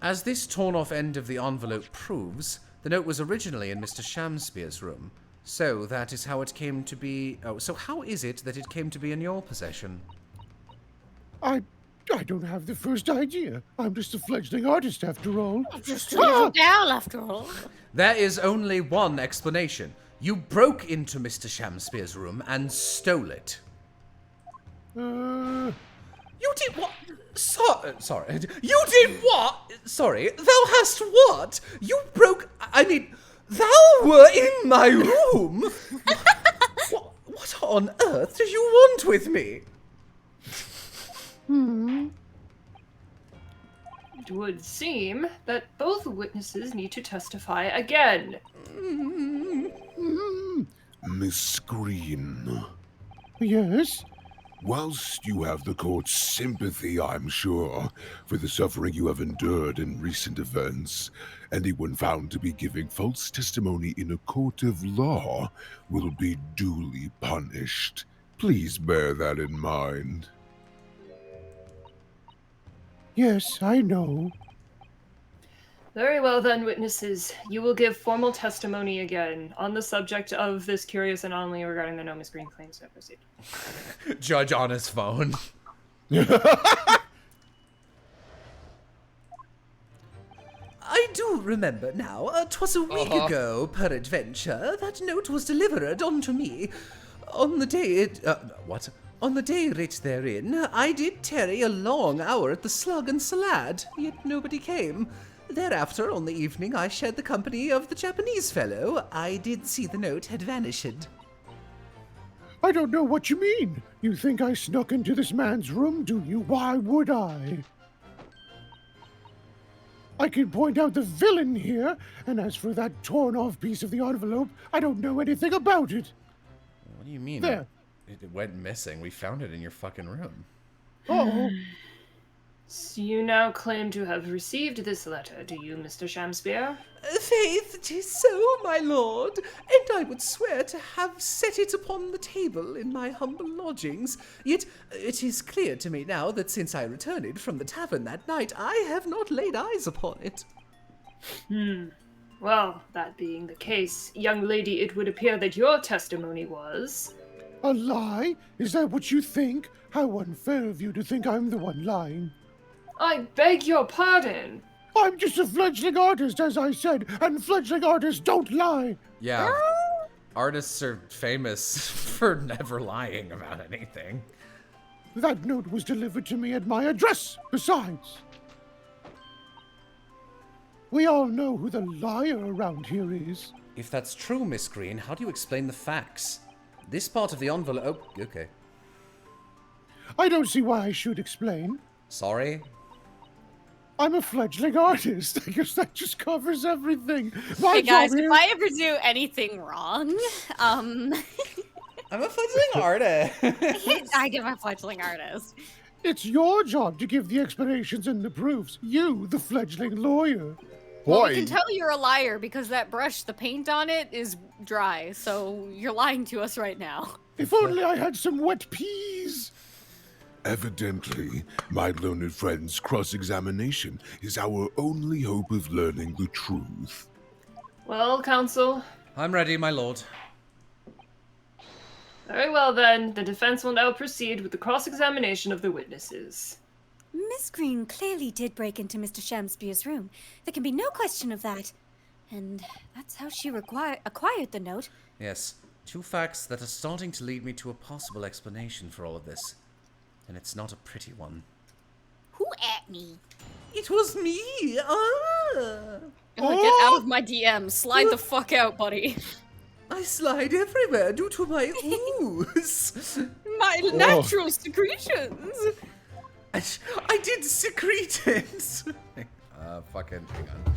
as this torn-off end of the envelope proves, the note was originally in Mr. Shamspear's room. So that is how it came to be... Oh, so how is it that it came to be in your possession? I don't have the first idea. I'm just a fledgling artist after all. Just a little gal, after all. There is only one explanation. You broke into Mr. Shamspear's room and stole it. You did what? Sorry. You did what? Sorry. Thou hast what? You broke... I mean, thou were in my room? What on earth do you want with me? It would seem that both witnesses need to testify again. Miss Green. Yes? Whilst you have the court's sympathy, I'm sure, for the suffering you have endured in recent events, anyone found to be giving false testimony in a court of law will be duly punished. Please bear that in mind. Yes, I know. Very well then, witnesses. You will give formal testimony again on the subject of this curious anomaly regarding the No Miss Green claims. So proceed. Judge on his phone. I do remember now. 'Twas a week ago, peradventure, that note was delivered unto me. On the day what? On the day writ therein, I did tarry a long hour at the Slug and Salad, yet nobody came. Thereafter, on the evening I shared the company of the Japanese fellow, I did see the note had vanished. I don't know what you mean. You think I snuck into this man's room, do you? Why would I? I can point out the villain here, and as for that torn-off piece of the envelope, I don't know anything about it. What do you mean? There. It went missing. We found it in your fucking room. Oh. So you now claim to have received this letter, do you, Mr. Shamspeare? Faith, 'tis so, my lord, and I would swear to have set it upon the table in my humble lodgings. Yet it is clear to me now that since I returned from the tavern that night, I have not laid eyes upon it. Well, that being the case, young lady, it would appear that your testimony was... A lie? Is that what you think? How unfair of you to think I'm the one lying. I beg your pardon. I'm just a fledgling artist, as I said, and fledgling artists don't lie. Yeah. Artists are famous for never lying about anything. That note was delivered to me at my address, besides. We all know who the liar around here is. If that's true, Miss Green, how do you explain the facts? This part of the envelope... Oh, okay. I don't see why I should explain. Sorry? I'm a fledgling artist. I guess that just covers everything. Hey guys, if I ever do anything wrong, I'm a fledgling artist. I give a fledgling artist. It's your job to give the explanations and the proofs. You, the fledgling lawyer. Well, Boy, we can tell you're a liar because that brush, the paint on it is dry, so you're lying to us right now. If only I had some wet peas. Evidently, my learned friend's cross-examination is our only hope of learning the truth. Well, counsel. I'm ready, my lord. Very well then, the defense will now proceed with the cross-examination of the witnesses. Miss Green clearly did break into Mr. Shamspeare's room. There can be no question of that. And that's how she acquired the note. Yes, two facts that are starting to lead me to a possible explanation for all of this. And it's not a pretty one. Who at me? It was me! Get out of my DM. Slide the fuck out, buddy. I slide everywhere due to my ooze. My natural secretions. I did secrete it. Fucking hang on.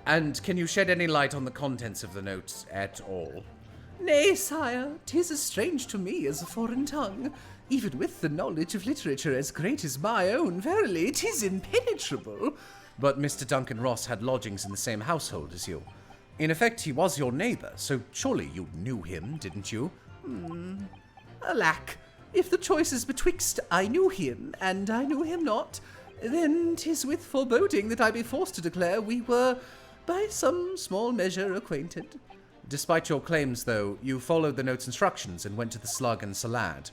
And can you shed any light on the contents of the notes at all? Nay, sire, 'tis as strange to me as a foreign tongue. Even with the knowledge of literature as great as my own, verily, 'tis impenetrable. But Mr. Duncan Ross had lodgings in the same household as you. In effect, he was your neighbor, so surely you knew him, didn't you? Alack, if the choice is betwixt I knew him and I knew him not, then 'tis with foreboding that I be forced to declare we were, by some small measure, acquainted. Despite your claims, though, you followed the note's instructions and went to the Slug and Salad.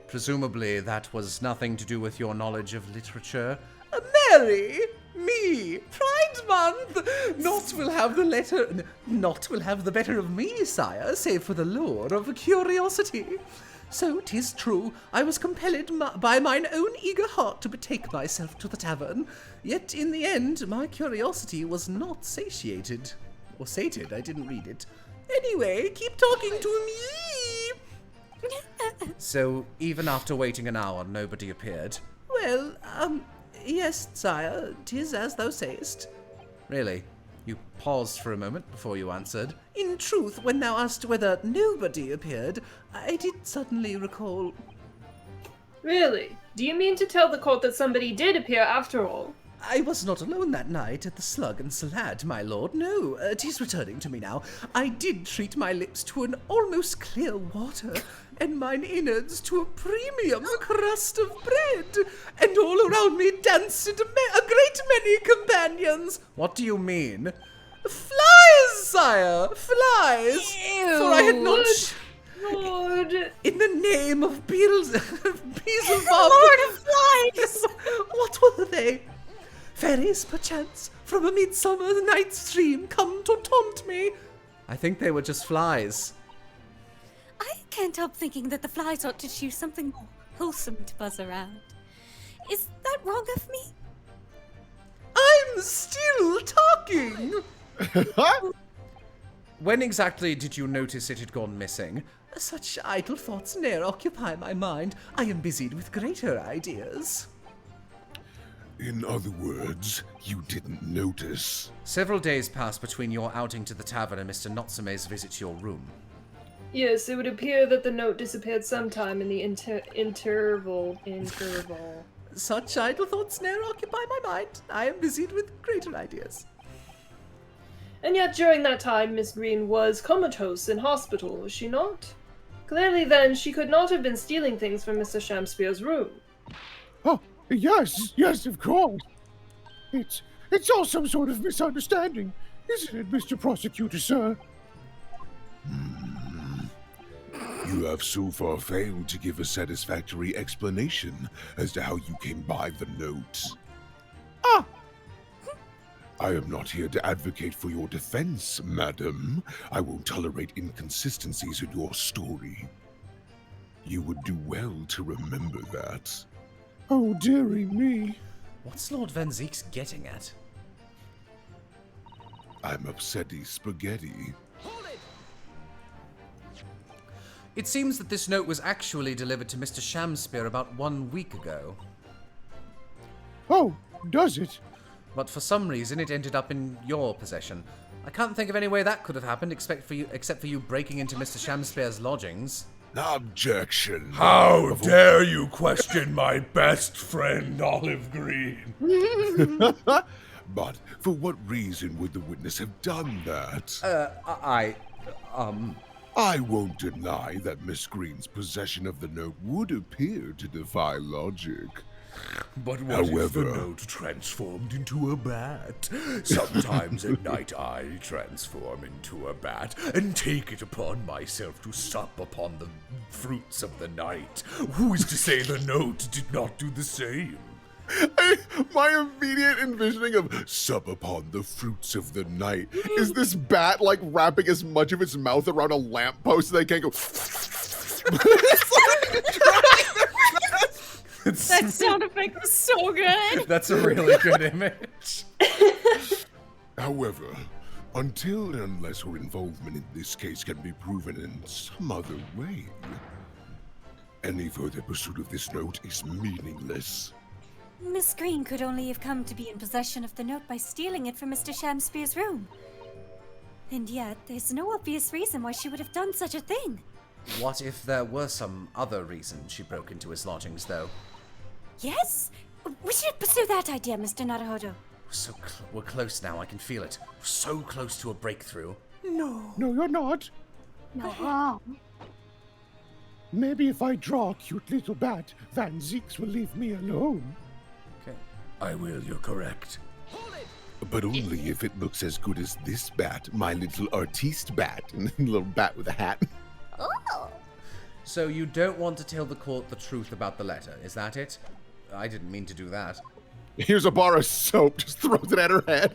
Presumably, that was nothing to do with your knowledge of literature. Mary! Me! Pride Month! Naught will have the better of me, sire, save for the lure of curiosity. So 'tis true, I was compelled by mine own eager heart to betake myself to the tavern. Yet in the end, my curiosity was not satiated. Or sated, I didn't read it. Anyway, keep talking to me! So, even after waiting an hour, nobody appeared? Well, yes, sire, 'tis as thou sayest. Really? You paused for a moment before you answered. In truth, when thou asked whether nobody appeared, I did suddenly recall. Really? Do you mean to tell the court that somebody did appear after all? I was not alone that night at the Slug and Salad, my lord. No, 'tis returning to me now. I did treat my lips to an almost clear water, and mine innards to a premium crust of bread, and all around me danced a great many companions. What do you mean? Flies, sire, flies! Ew. For I had not... Lord. In the name of Beelzebub, Lord of Flies! what were they? Fairies, perchance, from a midsummer night's dream come to taunt me. I think they were just flies. I can't help thinking that the flies ought to choose something more wholesome to buzz around. Is that wrong of me? I'm still talking! When exactly did you notice it had gone missing? Such idle thoughts ne'er occupy my mind. I am busied with greater ideas. In other words, you didn't notice. Several days passed between your outing to the tavern and Mr. Natsume's visit to your room. Yes, it would appear that the note disappeared sometime in the interval. Such idle thoughts ne'er occupy my mind. I am busied with greater ideas. And yet during that time, Miss Green was comatose in hospital, was she not? Clearly then, she could not have been stealing things from Mr. Shamspeare's room. Oh, yes, of course. It's all some sort of misunderstanding, isn't it, Mr. Prosecutor, sir? You have so far failed to give a satisfactory explanation as to how you came by the note. Ah! I am not here to advocate for your defense, madam. I won't tolerate inconsistencies in your story. You would do well to remember that. Oh, dearie me. What's Lord Van Zeek's getting at? I'm upsetty spaghetti. It seems that this note was actually delivered to Mr. Shamspeare about 1 week ago. Oh, does it? But for some reason it ended up in your possession. I can't think of any way that could have happened except for you breaking into Mr. Shamspeare's lodgings. Objection. How dare you question my best friend, Olive Green? But for what reason would the witness have done that? I won't deny that Miss Green's possession of the note would appear to defy logic. But what if the However- note transformed into a bat? Sometimes at night I transform into a bat and take it upon myself to sup upon the fruits of the night. Who is to say the note did not do the same? My immediate envisioning of sup upon the fruits of the night is this bat like wrapping as much of its mouth around a lamppost that they can't go. That sound effect was so good. That's a really good image. However, until and unless her involvement in this case can be proven in some other way, any further pursuit of this note is meaningless. Miss Green could only have come to be in possession of the note by stealing it from Mr. Shamspeare's room. And yet, there's no obvious reason why she would have done such a thing. What if there were some other reason she broke into his lodgings, though? Yes? We should pursue that idea, Mr. Naruhodo. We're close now, I can feel it. We're so close to a breakthrough. No, you're not. No. Maybe if I draw a cute little bat, Van Zeeks will leave me alone. Okay. I will, you're correct. But only if it looks as good as this bat, my little artiste bat. And then a little bat with a hat. Oh. So you don't want to tell the court the truth about the letter, is that it? I didn't mean to do that. Here's a bar of soap, just throws it at her head.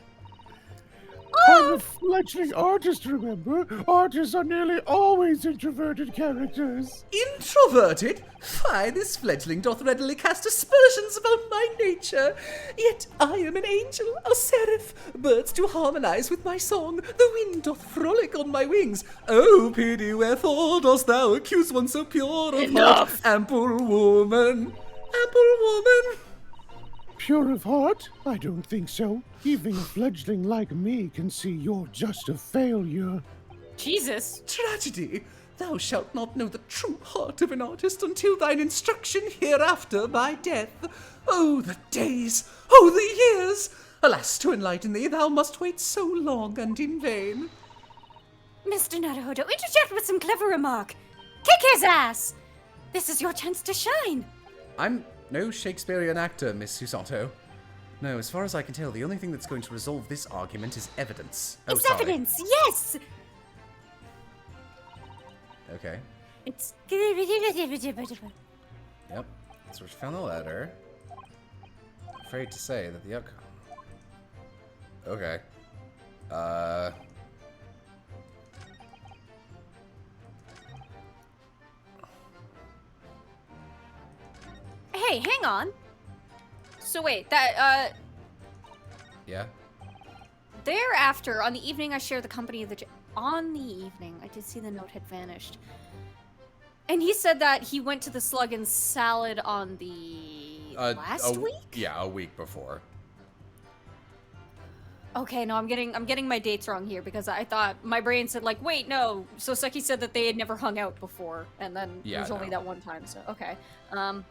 I'm a fledgling artist, remember? Artists are nearly always introverted characters. Introverted? Fie, this fledgling doth readily cast aspersions about my nature. Yet I am an angel, a seraph. Birds do harmonize with my song. The wind doth frolic on my wings. Oh, pity, wherefore dost thou accuse one so pure of heart? Ample woman. Ample woman. Pure of heart? I don't think so. Even a fledgling like me can see you're just a failure. Jesus. Tragedy! Thou shalt not know the true heart of an artist until thine instruction hereafter by death. Oh, the days! Oh, the years! Alas, to enlighten thee, thou must wait so long and in vain. Mr. Naruhodo, interject with some clever remark. Kick his ass! This is your chance to shine. I'm no Shakespearean actor, Miss Susato. No, as far as I can tell, the only thing that's going to resolve this argument is evidence. Oh, It's sorry. evidence, yes! Okay. It's... Yep. So we found the letter. Afraid to say that the outcome. Okay. Hey, hang on. So wait, that, Yeah. thereafter, on the evening I shared the company of the... On the evening, I did see the note had vanished. And he said that he went to the Slug and Salad on the... last week? Yeah, a week before. Okay, no, I'm getting my dates wrong here because I thought my brain said like, wait, no. So Seki said that they had never hung out before, and then Yeah, it was only no. that one time. So okay, I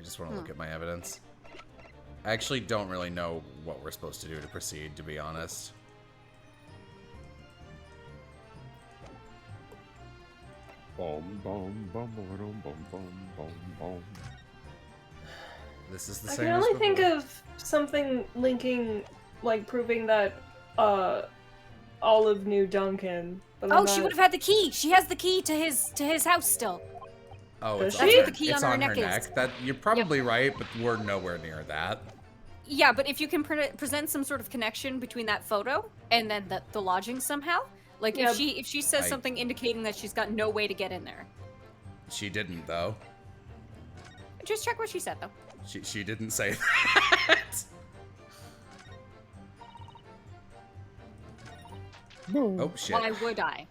just want to look at my evidence. I actually don't really know what we're supposed to do to proceed, to be honest. Boom, boom, boom, boom, boom, boom, boom, boom. This is the I same can as only think before. of something linking, like proving that Olive knew Duncan. But oh, she would have had the key. She has the key to his house still. Oh, Does it's she? on That's her, what the key it's on her on her neck is. neck. That you're probably right, but we're nowhere near that. Yeah, but if you can present some sort of connection between that photo and then the lodging somehow, like Yeah. if she says I- something indicating that she's got no way to get in there, She didn't, though. just check what she said though. She didn't say that. Oh shit. Why would I?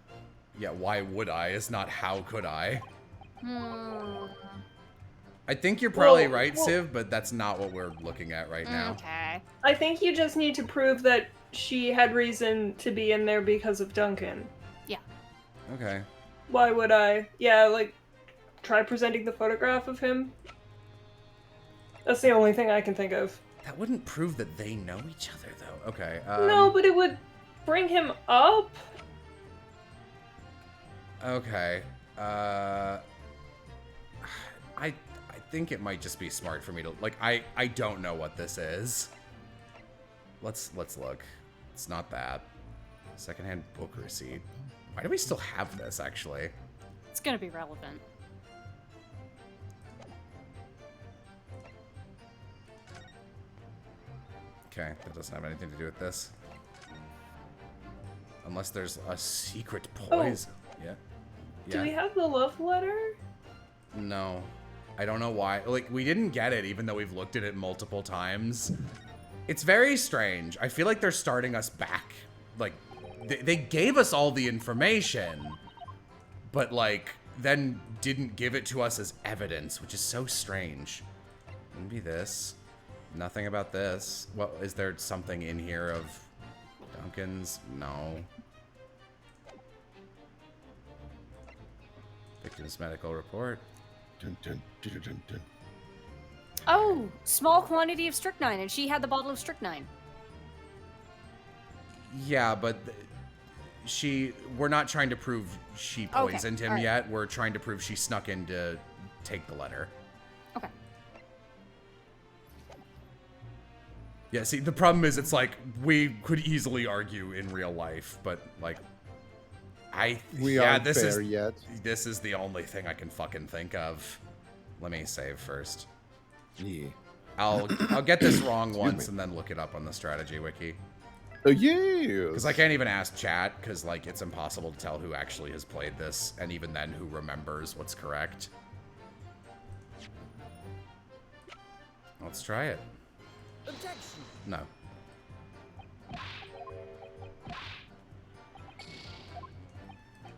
Yeah, why would I? Is not how could I. I think you're probably Well, right, well- Civ, but that's not what we're looking at right now. Okay. I think you just need to prove that she had reason to be in there because of Duncan. Okay. Why would I? Yeah, like, try presenting the photograph of him. That's the only thing I can think of. That wouldn't prove that they know each other, though. Okay. No, but it would bring him up. Okay. I think it might just be smart for me to like. I don't know what this is. Let's look. It's not that. Secondhand book receipt. Why do we still have this, actually? It's gonna be relevant. Okay, that doesn't have anything to do with this. Unless there's a secret poison. Yeah. Do we have the love letter? No. I don't know why. Like, we didn't get it even though we've looked at it multiple times. It's very strange. I feel like they're starting us back. Like, they gave us all the information, but, like, then didn't give it to us as evidence, which is so strange. Maybe this. Nothing about this. Well, is there something in here of Duncan's? No. Victim's medical report. Dun, dun, dun, dun, dun. Oh, small quantity of strychnine, and she had the bottle of strychnine. Yeah, but we're not trying to prove she Okay, poisoned him alright. yet. We're trying to prove she snuck in to take the letter. Okay. Yeah, see, the problem is it's like, we could easily argue in real life, but like, We aren't there yet. This is the only thing I can fucking think of. Let me save first. Yeah. I'll get this wrong once and then look it up on the strategy wiki. Yes. Because I can't even ask chat, because like it's impossible to tell who actually has played this, and even then who remembers what's correct. Let's try it. Objection. No.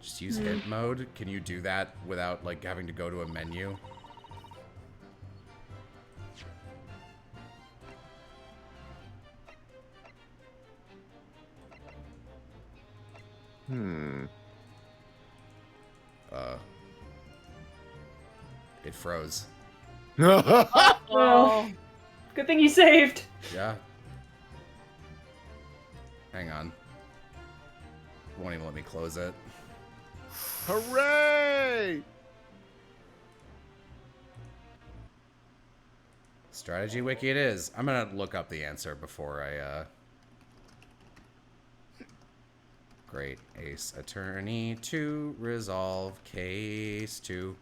Just use hit mode. Can you do that without like having to go to a menu? It froze. Oh, good thing you saved. Yeah. Hang on. Won't even let me close it. Hooray! Strategy wiki it is. I'm gonna look up the answer before I, Great Ace Attorney to resolve case 2.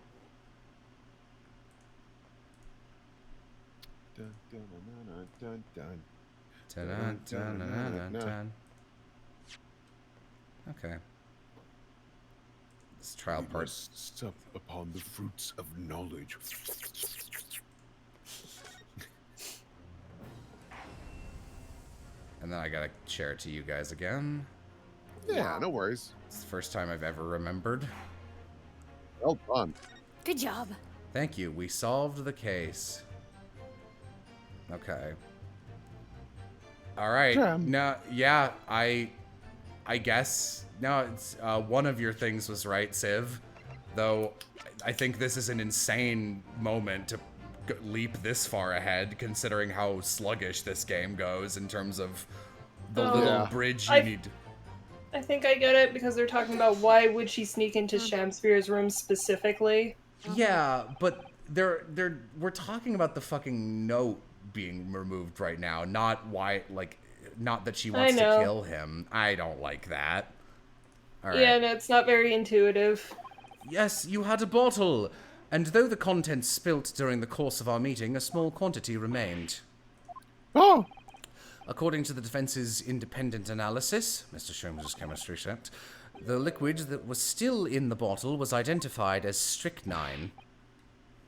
Dun, dun, dun, dun, Dun, dun, dun, dun, dun, dun. Okay. This trial We part. must sup upon the fruits of knowledge. And then I gotta share it to you guys again. Yeah, no worries. It's the first time I've ever remembered. Well done. Good job. Thank you. We solved the case. Okay. All right. Damn. No, yeah, I guess. No, it's one of your things was right, Civ. Though I think this is an insane moment to leap this far ahead, considering how sluggish this game goes in terms of the Oh. little Yeah. bridge you I- need. I think I get it because they're talking about why would she sneak into Mm-hmm. Shamsphere's room specifically. Yeah, but we're talking about the fucking note being removed right now, not why, like, not that she wants to know. kill him. I don't like that. All right. Yeah, no, it's not very intuitive. Yes, you had a bottle, and though the contents spilt during the course of our meeting, a small quantity remained. Oh, According to the defense's independent analysis, Mr. Sholmes' chemistry checked, the liquid that was still in the bottle was identified as strychnine.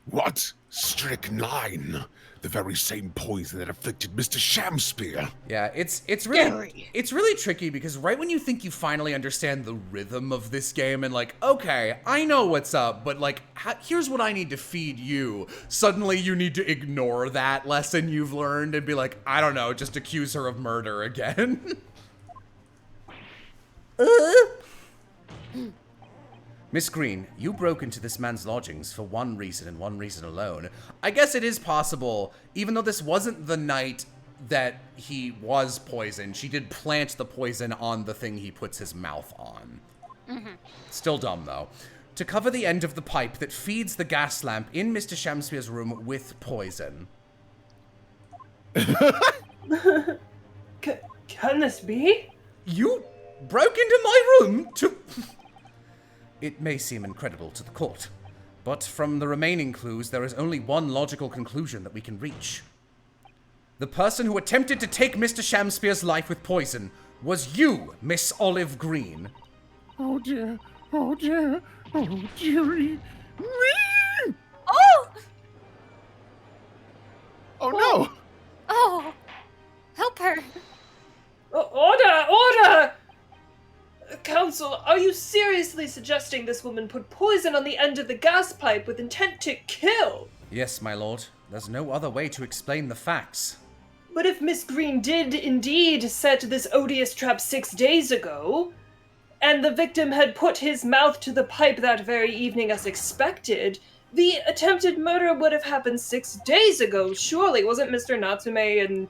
What? Strychnine? The very same poison that afflicted Mr. Shamspeare. Yeah, it's really tricky because right when you think you finally understand the rhythm of this game and like, okay, I know what's up, but like, here's what I need to feed you. Suddenly you need to ignore that lesson you've learned and be like, I don't know, just accuse her of murder again. Miss Green, you broke into this man's lodgings for one reason and one reason alone. I guess it is possible, even though this wasn't the night that he was poisoned, she did plant the poison on the thing he puts his mouth on. Still dumb, though. To cover the end of the pipe that feeds the gas lamp in Mr. Shamspeare's room with poison. Can this be? You broke into my room to... It may seem incredible to the court, but from the remaining clues, there is only one logical conclusion that we can reach. The person who attempted to take Mr. Shamspeare's life with poison was you, Miss Olive Green. oh dear, oh dear, oh dearie me! Oh! Oh no! Oh! Help her! Order! Counsel, are you seriously suggesting this woman put poison on the end of the gas pipe with intent to kill? Yes, my lord. There's no other way to explain the facts. But if Miss Green did indeed set this odious trap 6 days ago, and the victim had put his mouth to the pipe that very evening as expected, the attempted murder would have happened 6 days ago, surely. Wasn't Mr. Natsume in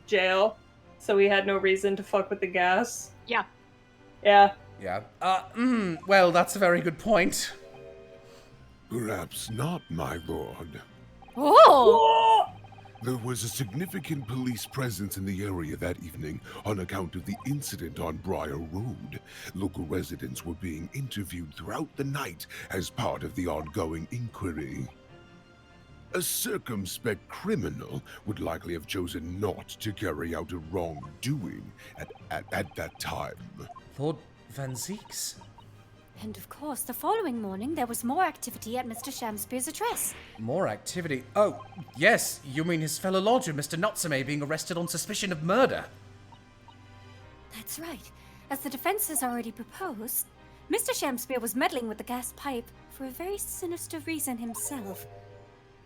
jail? So he had no reason to fuck with the gas? Yeah. Yeah. Yeah. Well, that's a very good point. Perhaps not, my lord. Oh! There was a significant police presence in the area that evening on account of the incident on Briar Road. Local residents were being interviewed throughout the night as part of the ongoing inquiry. A circumspect criminal would likely have chosen not to carry out a wrongdoing at that time. Lord Van Zeeks. And of course, the following morning, there was more activity at Mr. Shamspeare's address. More activity. Oh, yes, you mean his fellow lodger, Mr. Natsume, being arrested on suspicion of murder. That's right. As the defense has already proposed, Mr. Shamspeare was meddling with the gas pipe for a very sinister reason himself.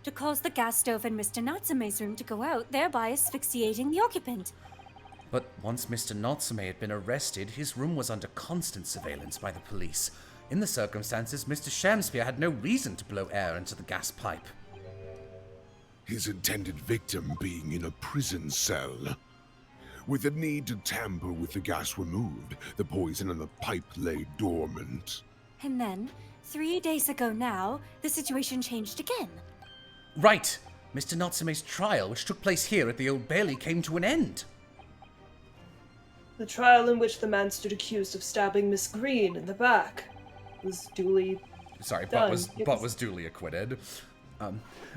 To cause the gas stove in Mr. Natsume's room to go out, thereby asphyxiating the occupant. But once Mr. Natsume had been arrested, his room was under constant surveillance by the police. In the circumstances, Mr. Shamspeare had no reason to blow air into the gas pipe. His intended victim being in a prison cell. With the need to tamper with the gas removed, the poison in the pipe lay dormant. And then, 3 days ago now, the situation changed again. Right! Mr. Natsume's trial, which took place here at the Old Bailey, came to an end. The trial in which the man stood accused of stabbing Miss Green in the back was duly Sorry, done. but was duly acquitted.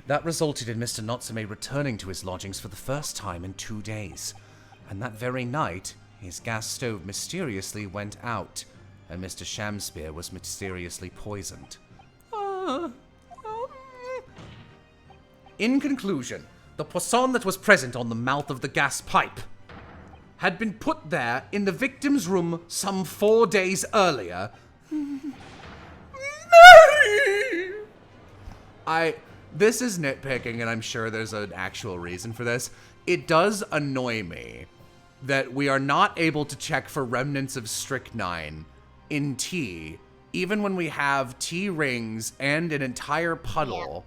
That resulted in Mr. Natsume returning to his lodgings for the first time in 2 days. And that very night, his gas stove mysteriously went out, and Mr. Shamspeare was mysteriously poisoned. In conclusion, the poison that was present on the mouth of the gas pipe had been put there in the victim's room some 4 days earlier. This is nitpicking, and I'm sure there's an actual reason for this. It does annoy me that we are not able to check for remnants of strychnine in tea, even when we have tea rings and an entire puddle.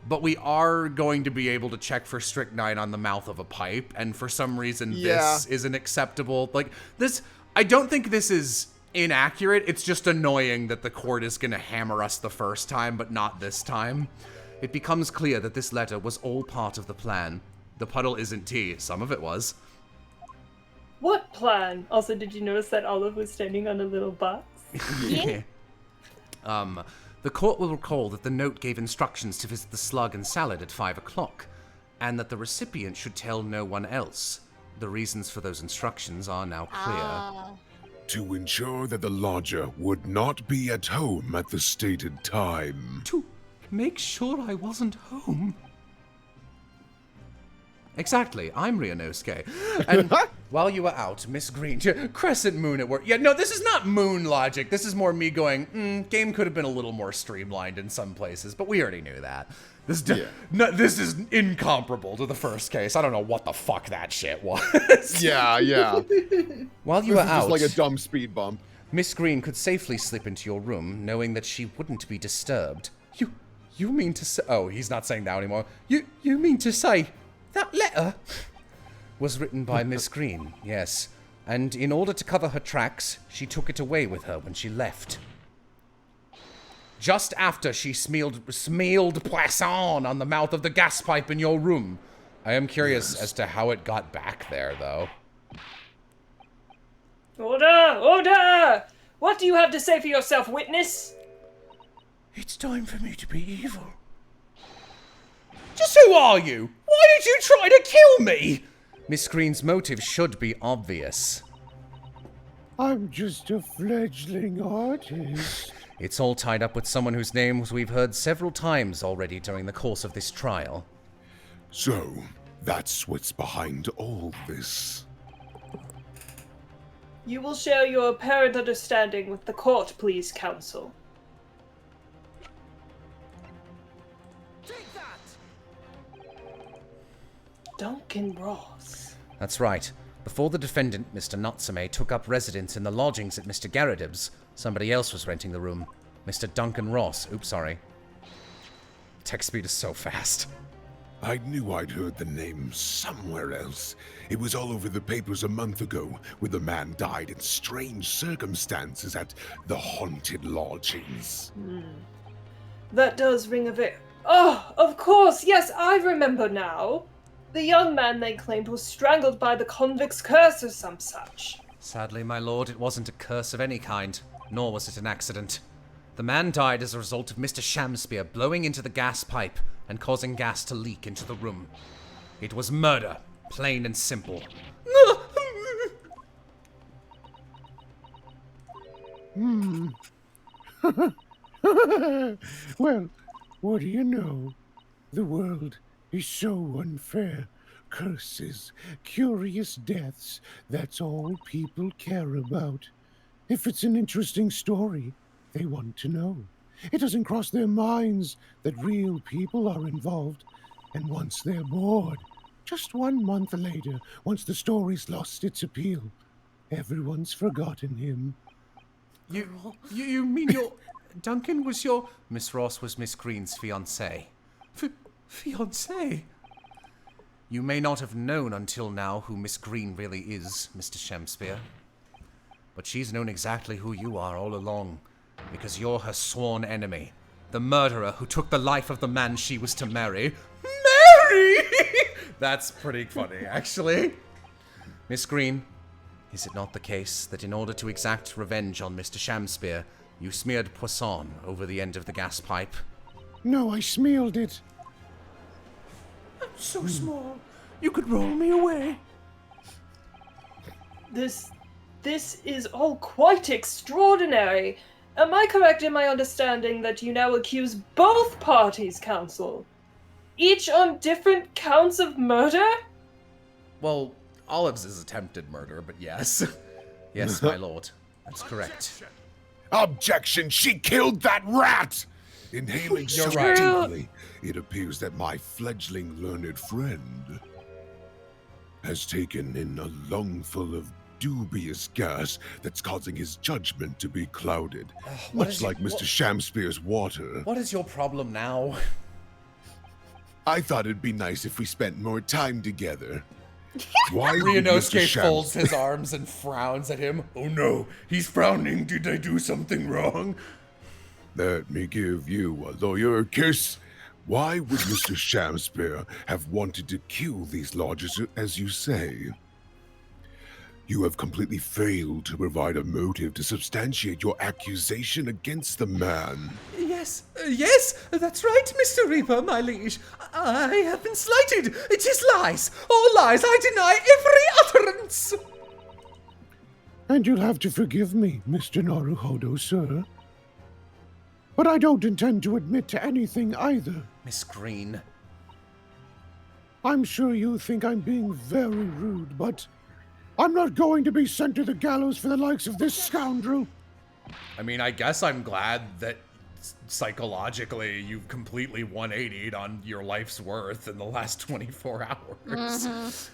But we are going to be able to check for strychnine on the mouth of a pipe, and for some reason this isn't acceptable. Like, this, I don't think this is inaccurate. It's just annoying that the court is going to hammer us the first time, but not this time. It becomes clear that this letter was all part of the plan. The puddle isn't tea. Some of it was. What plan? Also, did you notice that Olive was standing on a little box? Yeah. The court will recall that the note gave instructions to visit the Slug and Salad at 5 o'clock, and that the recipient should tell no one else. The reasons for those instructions are now clear. To ensure that the lodger would not be at home at the stated time. To make sure I wasn't home. Exactly, I'm Ryunosuke. And while you were out, Miss Green, Crescent Moon at work. Yeah, no, this is not moon logic. This is more me going, game could have been a little more streamlined in some places, but we already knew that. This is incomparable to the first case. I don't know what the fuck that shit was. Yeah. While you were out, just like a dumb speed bump. Miss Green could safely slip into your room, knowing that she wouldn't be disturbed. You mean to say... Oh, he's not saying that anymore. You mean to say... That letter was written by Miss Green, yes. And in order to cover her tracks, she took it away with her when she left. Just after she smeared poison on the mouth of the gas pipe in your room. I am curious as to how it got back there, though. Order! Order! What do you have to say for yourself, witness? It's time for me to be evil. Just who are you? Why did you try to kill me? Miss Green's motive should be obvious. I'm just a fledgling artist. It's all tied up with someone whose names we've heard several times already during the course of this trial. So, that's what's behind all this. You will share your apparent understanding with the court, please, counsel. Duncan Ross. That's right. Before the defendant, Mr. Natsume, took up residence in the lodgings at Mr. Garridib's, somebody else was renting the room. Mr. Duncan Ross. Oops, sorry. Text speed is so fast. I knew I'd heard the name somewhere else. It was all over the papers a month ago, when the man died in strange circumstances at the haunted lodgings. That does ring a bell. Oh, of course, yes, I remember now. The young man they claimed was strangled by the convict's curse or some such. Sadly, my lord, it wasn't a curse of any kind, nor was it an accident. The man died as a result of Mr. Shamspeare blowing into the gas pipe and causing gas to leak into the room. It was murder, plain and simple. Well, what do you know? The world is so unfair. Curses, curious deaths, that's all people care about. If it's an interesting story, they want to know. It doesn't cross their minds that real people are involved, and once they're bored, Just 1 month later, once the story's lost its appeal, everyone's forgotten him. You mean your... Duncan was your... Miss Ross was Miss Green's fiancé. Fiancé? You may not have known until now who Miss Green really is, Mr. Shamspeare. But she's known exactly who you are all along, because you're her sworn enemy. The murderer who took the life of the man she was to marry. Marry! That's pretty funny, actually. Miss Green, is it not the case that in order to exact revenge on Mr. Shamspeare, you smeared poisson over the end of the gas pipe? No, I smeared it. I'm so small. You could roll me away. This is all quite extraordinary. Am I correct in my understanding that you now accuse both parties, Counsel? Each on different counts of murder? Well, Olive's is attempted murder, but yes. Yes, my lord. That's correct. Objection! She killed that rat! Inhaling You're so right. deeply, it appears that my fledgling learned friend has taken in a lungful of dubious gas that's causing his judgment to be clouded, much like Mr. Shamspeare's water. What is your problem now? I thought it'd be nice if we spent more time together. Why would Mr. Ryunosuke folds his arms and frowns at him. Oh no, he's frowning. Did I do something wrong? Let me give you a lawyer kiss. Why would Mr. Shamspeare have wanted to kill these lodgers, as you say? You have completely failed to provide a motive to substantiate your accusation against the man. Yes, that's right, Mr. Reaper, my liege. I have been slighted. It is lies. All lies. I deny every utterance. And you'll have to forgive me, Mr. Naruhodo, sir. But I don't intend to admit to anything either. Miss Green. I'm sure you think I'm being very rude, but I'm not going to be sent to the gallows for the likes of this scoundrel. I mean, I guess I'm glad that psychologically you've completely 180'd on your life's worth in the last 24 hours.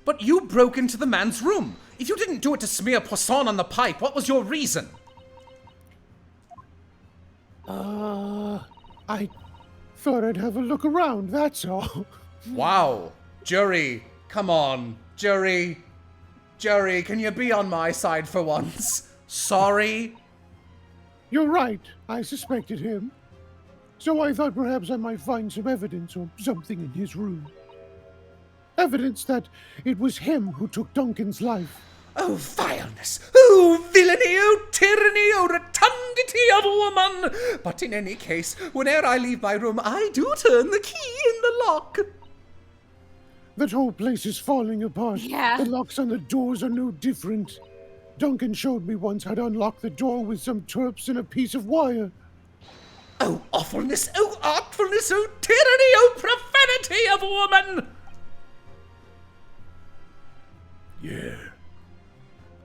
But you broke into the man's room. If you didn't do it to smear poisson on the pipe, what was your reason? I thought I'd have a look around, that's all. Wow. Jury, come on. Jury, can you be on my side for once? Sorry? You're right, I suspected him. So I thought perhaps I might find some evidence or something in his room. Evidence that it was him who took Duncan's life. Oh, vileness! Oh, villainy! Oh, tyranny! Oh, rotundity of a woman! But in any case, whene'er I leave my room, I do turn the key in the lock. That whole place is falling apart. Yeah. The locks on the doors are no different. Duncan showed me once how to unlock the door with some turps and a piece of wire. Oh, awfulness! Oh, artfulness! Oh, tyranny! Oh, profanity of a woman! Yeah.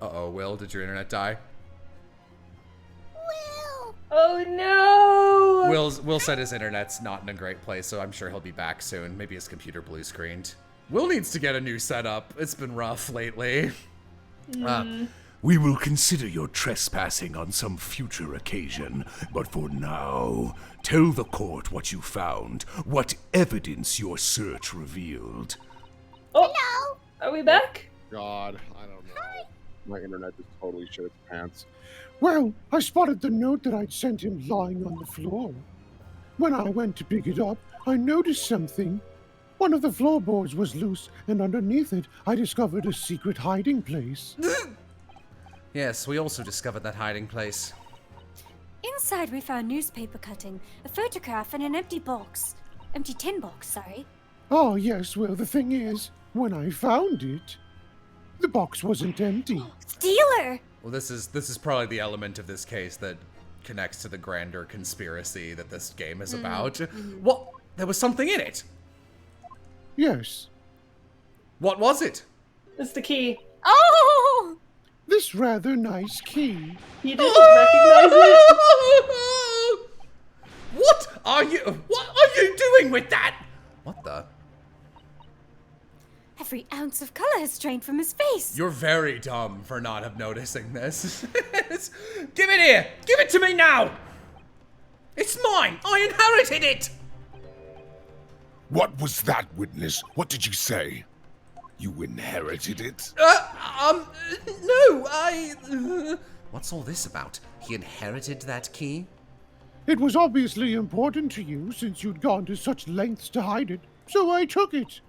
Uh-oh, Will, did your internet die? Oh no! Will said his internet's not in a great place, so I'm sure he'll be back soon. Maybe his computer blue screened. Will needs to get a new setup. It's been rough lately. We will consider your trespassing on some future occasion, but for now, tell the court what you found, what evidence your search revealed. Oh, are we back? God, I don't know. My internet just totally shit its pants. Well, I spotted the note that I'd sent him lying on the floor. When I went to pick it up, I noticed something. One of the floorboards was loose, and underneath it, I discovered a secret hiding place. Yes, we also discovered that hiding place. Inside, we found newspaper cutting, a photograph, and an empty box. Empty tin box, sorry. Oh, yes, well, the thing is, when I found it, the box wasn't empty. Stealer! Well, this is probably the element of this case that connects to the grander conspiracy that this game is about. What? There was something in it. Yes. What was it? It's the key. Oh! This rather nice key. He didn't recognize it. What are you doing with that? What the? Every ounce of color has drained from his face. You're very dumb for not have noticing this. Give it here! Give it to me now! It's mine! I inherited it! What was that, witness? What did you say? You inherited it? No, What's all this about? He inherited that key? It was obviously important to you since you'd gone to such lengths to hide it, so I took it.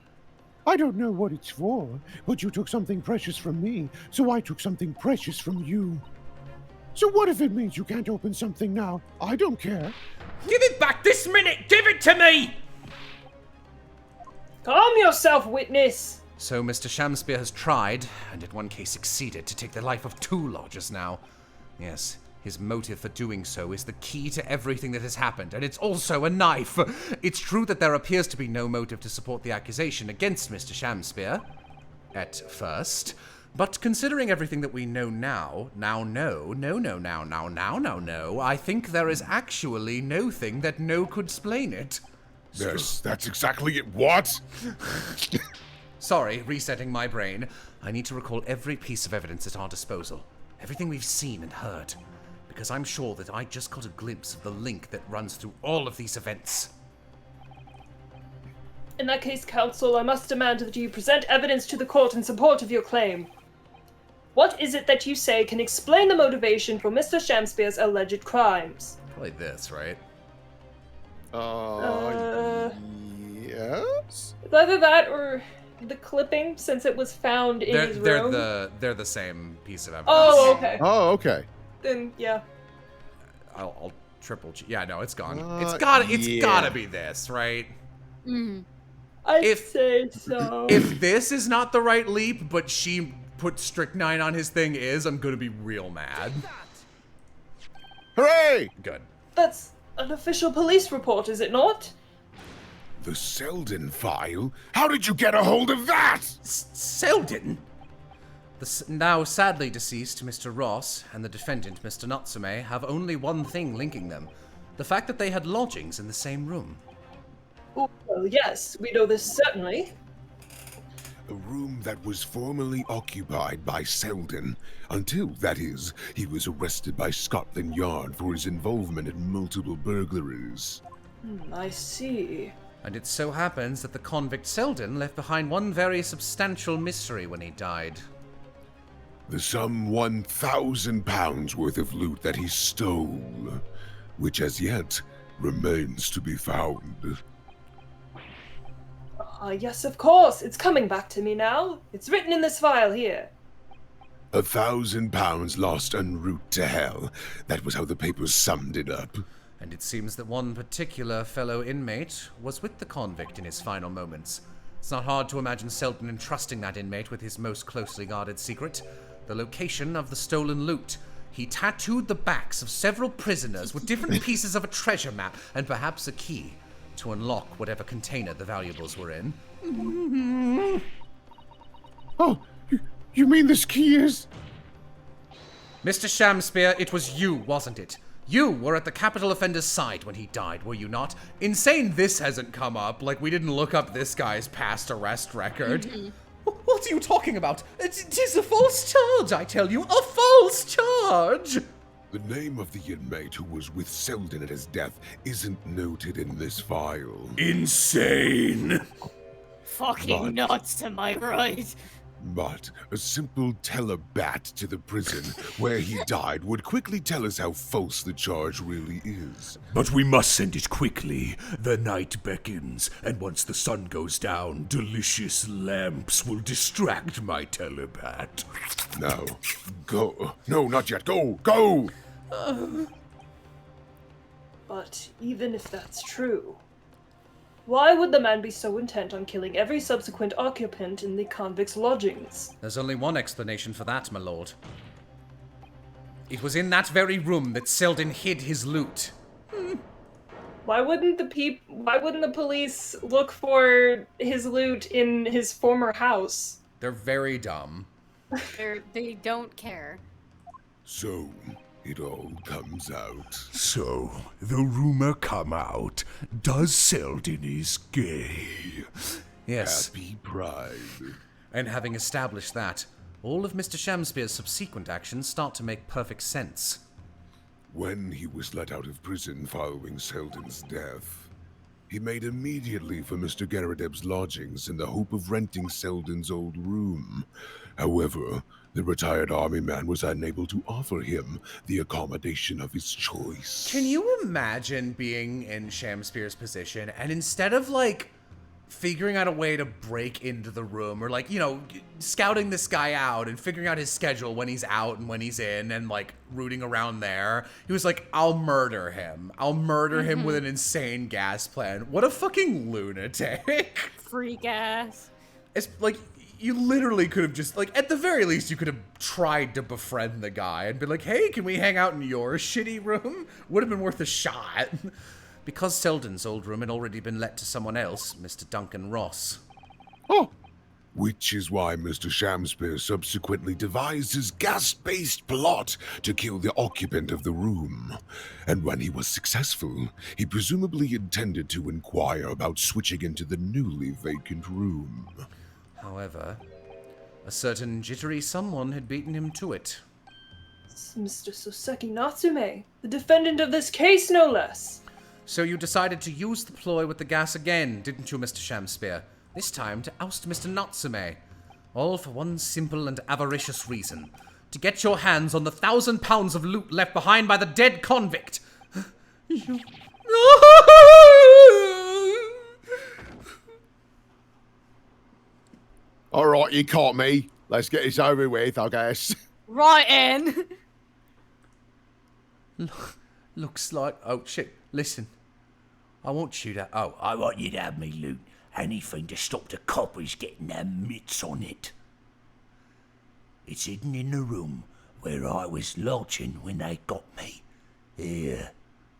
I don't know what it's for, but you took something precious from me, so I took something precious from you. So what if it means you can't open something now? I don't care. Give it back this minute! Give it to me! Calm yourself, witness. So Mr. Shamspear has tried, and in one case succeeded, to take the life of 2 lodgers now. Yes, his motive for doing so is the key to everything that has happened, and it's also a knife. It's true that there appears to be no motive to support the accusation against Mr. Shamspear, at first. But considering everything that we know now, I think there is actually no thing that no could explain it. That's exactly it. What? Sorry, resetting my brain. I need to recall every piece of evidence at our disposal. Everything we've seen and heard. Because I'm sure that I just got a glimpse of the link that runs through all of these events. In that case, counsel, I must demand that you present evidence to the court in support of your claim. What is it that you say can explain the motivation for Mr. Shamspear's alleged crimes? Probably this, right? Yes? It's either that or the clipping, since it was found in his room. They're the same piece of evidence. Oh, okay. Oh, okay. Then, yeah. I'll triple check. Yeah, no, it's gone. Yeah. It's gotta be this, right? I'd say so. If this is not the right leap, but she put strychnine on his thing I'm gonna be real mad. Hooray! Good. That's an official police report, is it not? The Selden file? How did you get a hold of that? Selden? The now sadly deceased Mr. Ross and the defendant, Mr. Natsume, have only one thing linking them. The fact that they had lodgings in the same room. Oh, well, yes, we know this certainly. A room that was formerly occupied by Selden, until, that is, he was arrested by Scotland Yard for his involvement in multiple burglaries. I see. And it so happens that the convict Selden left behind one very substantial mystery when he died. The sum £1,000 worth of loot that he stole, which as yet remains to be found. Yes, of course. It's coming back to me now. It's written in this file here. £1,000 lost en route to hell. That was how the papers summed it up. And it seems that one particular fellow inmate was with the convict in his final moments. It's not hard to imagine Selden entrusting that inmate with his most closely guarded secret, the location of the stolen loot. He tattooed the backs of several prisoners with different pieces of a treasure map and perhaps a key to unlock whatever container the valuables were in. Oh, you mean this key is? Mr. Shamspear, it was you, wasn't it? You were at the capital offender's side when he died, were you not? Insane this hasn't come up, like we didn't look up this guy's past arrest record. What are you talking about? It is a false charge, I tell you, a false charge! The name of the inmate who was with Selden at his death isn't noted in this file. Insane! Fucking nuts, am I right? But a simple telebat to the prison where he died would quickly tell us how false the charge really is. But we must send it quickly. The night beckons, and once the sun goes down, delicious lamps will distract my telepath. Now, go. No, not yet. Go! Go! But even if that's true, why would the man be so intent on killing every subsequent occupant in the convict's lodgings? There's only one explanation for that, my lord. It was in that very room that Selden hid his loot. Why wouldn't the police look for his loot in his former house? They're very dumb. They don't care. So, it all comes out. So, the rumor come out. Does Selden is gay? Yes. Happy Pride. And having established that, all of Mr. Shamspear's subsequent actions start to make perfect sense. When he was let out of prison following Selden's death, he made immediately for Mr. Garadeb's lodgings in the hope of renting Selden's old room. However, the retired army man was unable to offer him the accommodation of his choice. Can you imagine being in Shamspear's position and instead of, like, figuring out a way to break into the room or, like, you know, scouting this guy out and figuring out his schedule when he's out and when he's in and, like, rooting around there, he was like, I'll murder him. I'll murder him with an insane gas plan. What a fucking lunatic. Freak ass. It's like, you literally could have just, like, at the very least, you could have tried to befriend the guy and be like, hey, can we hang out in your shitty room? Would have been worth a shot. Because Selden's old room had already been let to someone else, Mr. Duncan Ross. Oh! Which is why Mr. Shamspear subsequently devised his gas-based plot to kill the occupant of the room. And when he was successful, he presumably intended to inquire about switching into the newly vacant room. However, a certain jittery someone had beaten him to it. It's Mr. Soseki Natsume, the defendant of this case, no less. So you decided to use the ploy with the gas again, didn't you, Mr. Shamspear? This time to oust Mr. Natsume. All for one simple and avaricious reason. To get your hands on the 1,000 pounds of loot left behind by the dead convict. You... Alright, you caught me. Let's get this over with, I guess. Right in. Looks like... Oh, shit. Listen. I want you to... Oh, I want you to have me loot. Anything to stop the coppers getting their mitts on it. It's hidden in the room where I was lodging when they got me. Here,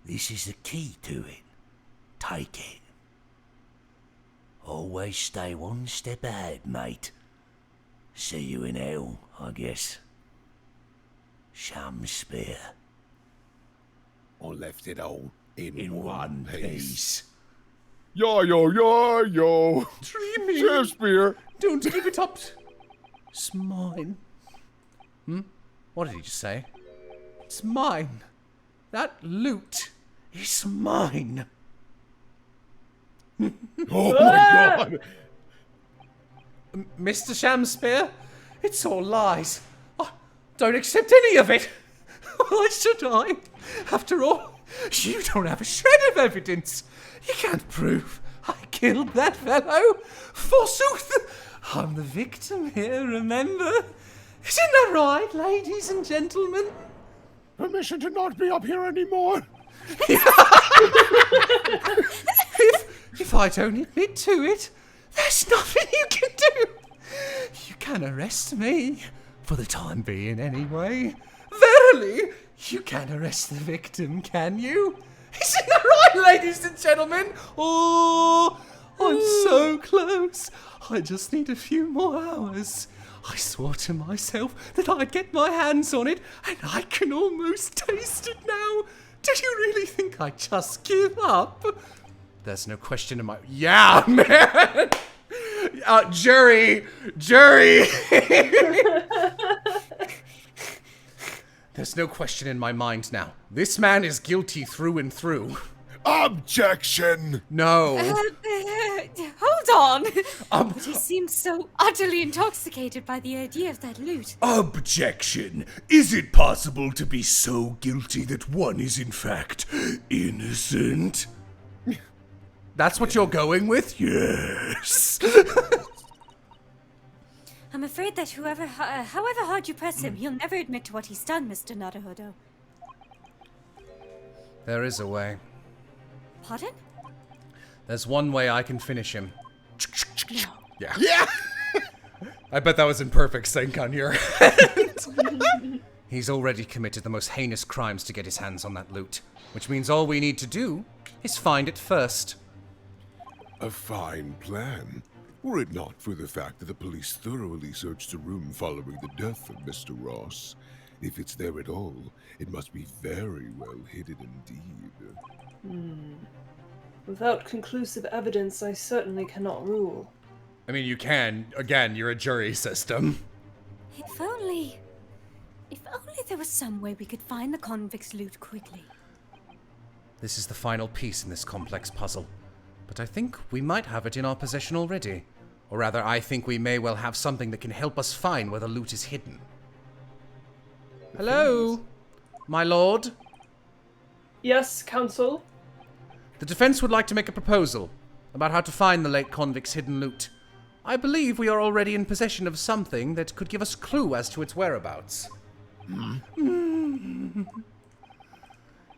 this is the key to it. Take it. Always stay one step ahead, mate. See you in hell, I guess. Shamspear. I left it all In one piece. Yo. Dreamy. Shakespeare. Don't give it up. It's mine. What did he just say? It's mine. That loot is mine. Oh my god. Mr. Shamspear, it's all lies. I don't accept any of it. Why should I? After all, you don't have a shred of evidence. You can't prove I killed that fellow. Forsooth, I'm the victim here, remember? Isn't that right, ladies and gentlemen? Permission to not be up here anymore. If I don't admit to it, there's nothing you can do. You can arrest me, for the time being anyway. Verily, you can't arrest the victim, can you? Isn't that right, ladies and gentlemen? Oh, I'm so close. I just need a few more hours. I swore to myself that I'd get my hands on it, and I can almost taste it now. Did you really think I'd just give up? There's no question in my... Yeah, man! Jury! There's no question in my mind now. This man is guilty through and through. Objection! No. Hold on. Um, But he seems so utterly intoxicated by the idea of that loot. Objection! Is it possible to be so guilty that one is in fact innocent? That's what you're going with? Yes. I'm afraid that however hard you press him, he'll never admit to what he's done, Mr. Naruhodo. There is a way. Pardon? There's one way I can finish him. No. Yeah. Yeah. I bet that was in perfect sync on your end. He's already committed the most heinous crimes to get his hands on that loot, which means all we need to do is find it first. A fine plan. Were it not for the fact that the police thoroughly searched the room following the death of Mr. Ross. If it's there at all, it must be very well hidden indeed. Without conclusive evidence, I certainly cannot rule. I mean, you can. Again, you're a jury system. If only there was some way we could find the convict's loot quickly. This is the final piece in this complex puzzle. But I think we might have it in our possession already. Or rather, I think we may well have something that can help us find where the loot is hidden. Hello? My lord? Yes, counsel? The defense would like to make a proposal about how to find the late convict's hidden loot. I believe we are already in possession of something that could give us a clue as to its whereabouts.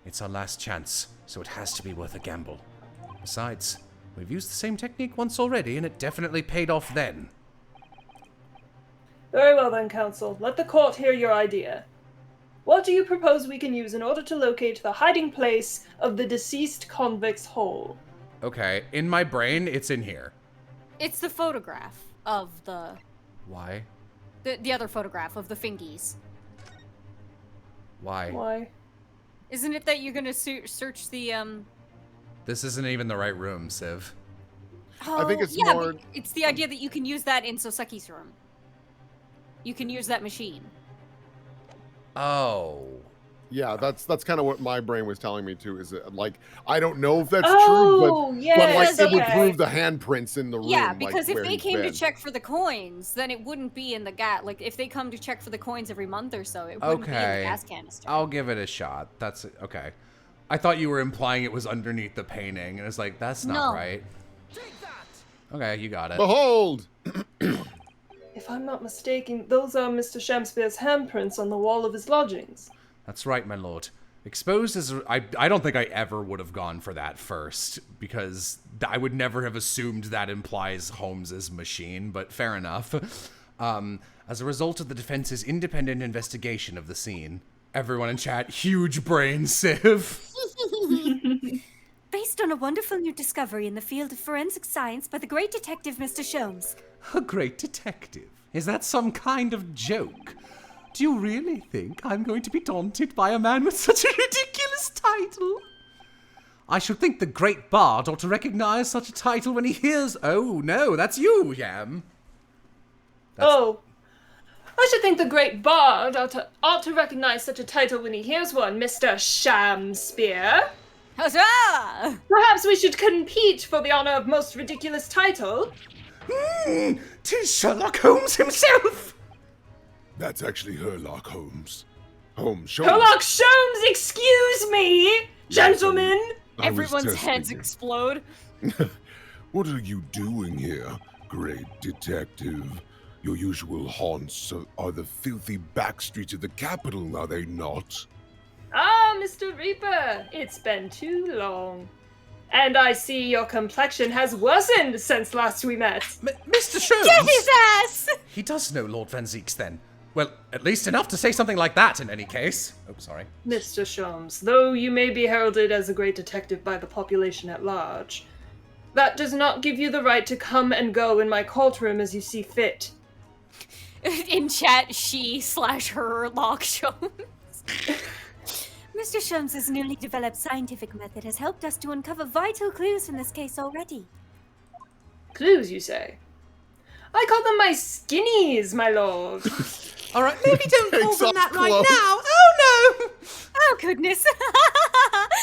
It's our last chance, so it has to be worth a gamble. Besides, we've used the same technique once already, and it definitely paid off then. Very well then, counsel. Let the court hear your idea. What do you propose we can use in order to locate the hiding place of the deceased convict's hole? Okay, in my brain, it's in here. It's the photograph of Why? the other photograph of the fingies. Why? Why? Isn't it that you're gonna search the This isn't even the right room, Civ. I think it's yeah, more- but it's the idea that you can use that in Soseki's room. You can use that machine. Oh. Yeah, that's kind of what my brain was telling me too. Is it, like, I don't know if that's Oh, true, but yes, like it would okay. prove the handprints in the room. Yeah, like, because if where they he's came to been. check for the coins, then it wouldn't be in the gas. Like, if they come to check for the coins every month or so, it wouldn't be in the Okay. gas canister. I'll give it a shot. That's okay. I thought you were implying it was underneath the painting, and it's like, that's not No. right. Okay, you got it. Behold! If I'm not mistaken, those are Mr. Shamspeare's handprints on the wall of his lodgings. That's right, my lord. Exposed as I don't think I ever would have gone for that first, because I would never have assumed that implies Holmes's machine, but fair enough. As a result of the defense's independent investigation of the scene, everyone in chat, huge brain, Civ. Based on a wonderful new discovery in the field of forensic science by the great detective Mr. Sholmes. A great detective? Is that some kind of joke? Do you really think I'm going to be daunted by a man with such a ridiculous title? I should think the great bard ought to recognize such a title when he hears... Oh, no, that's you, Yam. Oh. I should think the great bard ought to recognize such a title when he hears one, Mr. Shamspeare. Huzzah! Perhaps we should compete for the honor of most ridiculous title. 'Tis Sherlock Holmes himself! That's actually Herlock Holmes. Holmes, show Sherlock Sholmes, excuse me, gentlemen. I was Everyone's testing heads you. explode. What are you doing here, great detective? Your usual haunts are the filthy back streets of the capital, are they not? Ah, Mr. Reaper, it's been too long. And I see your complexion has worsened since last we met. Mr. Sholmes! Get his ass! He does know Lord Van Zeeks, then. Well, at least enough to say something like that, in any case. Oh, sorry. Mr. Sholmes, though you may be heralded as a great detective by the population at large, that does not give you the right to come and go in my courtroom as you see fit. In chat, she/her lock Sholmes. Mr. Sholmes' newly developed scientific method has helped us to uncover vital clues in this case already. Clues, you say? I call them my skinnies, my lord. All right, maybe don't call Takes them off that right clothes. now. Oh, no! Oh, goodness.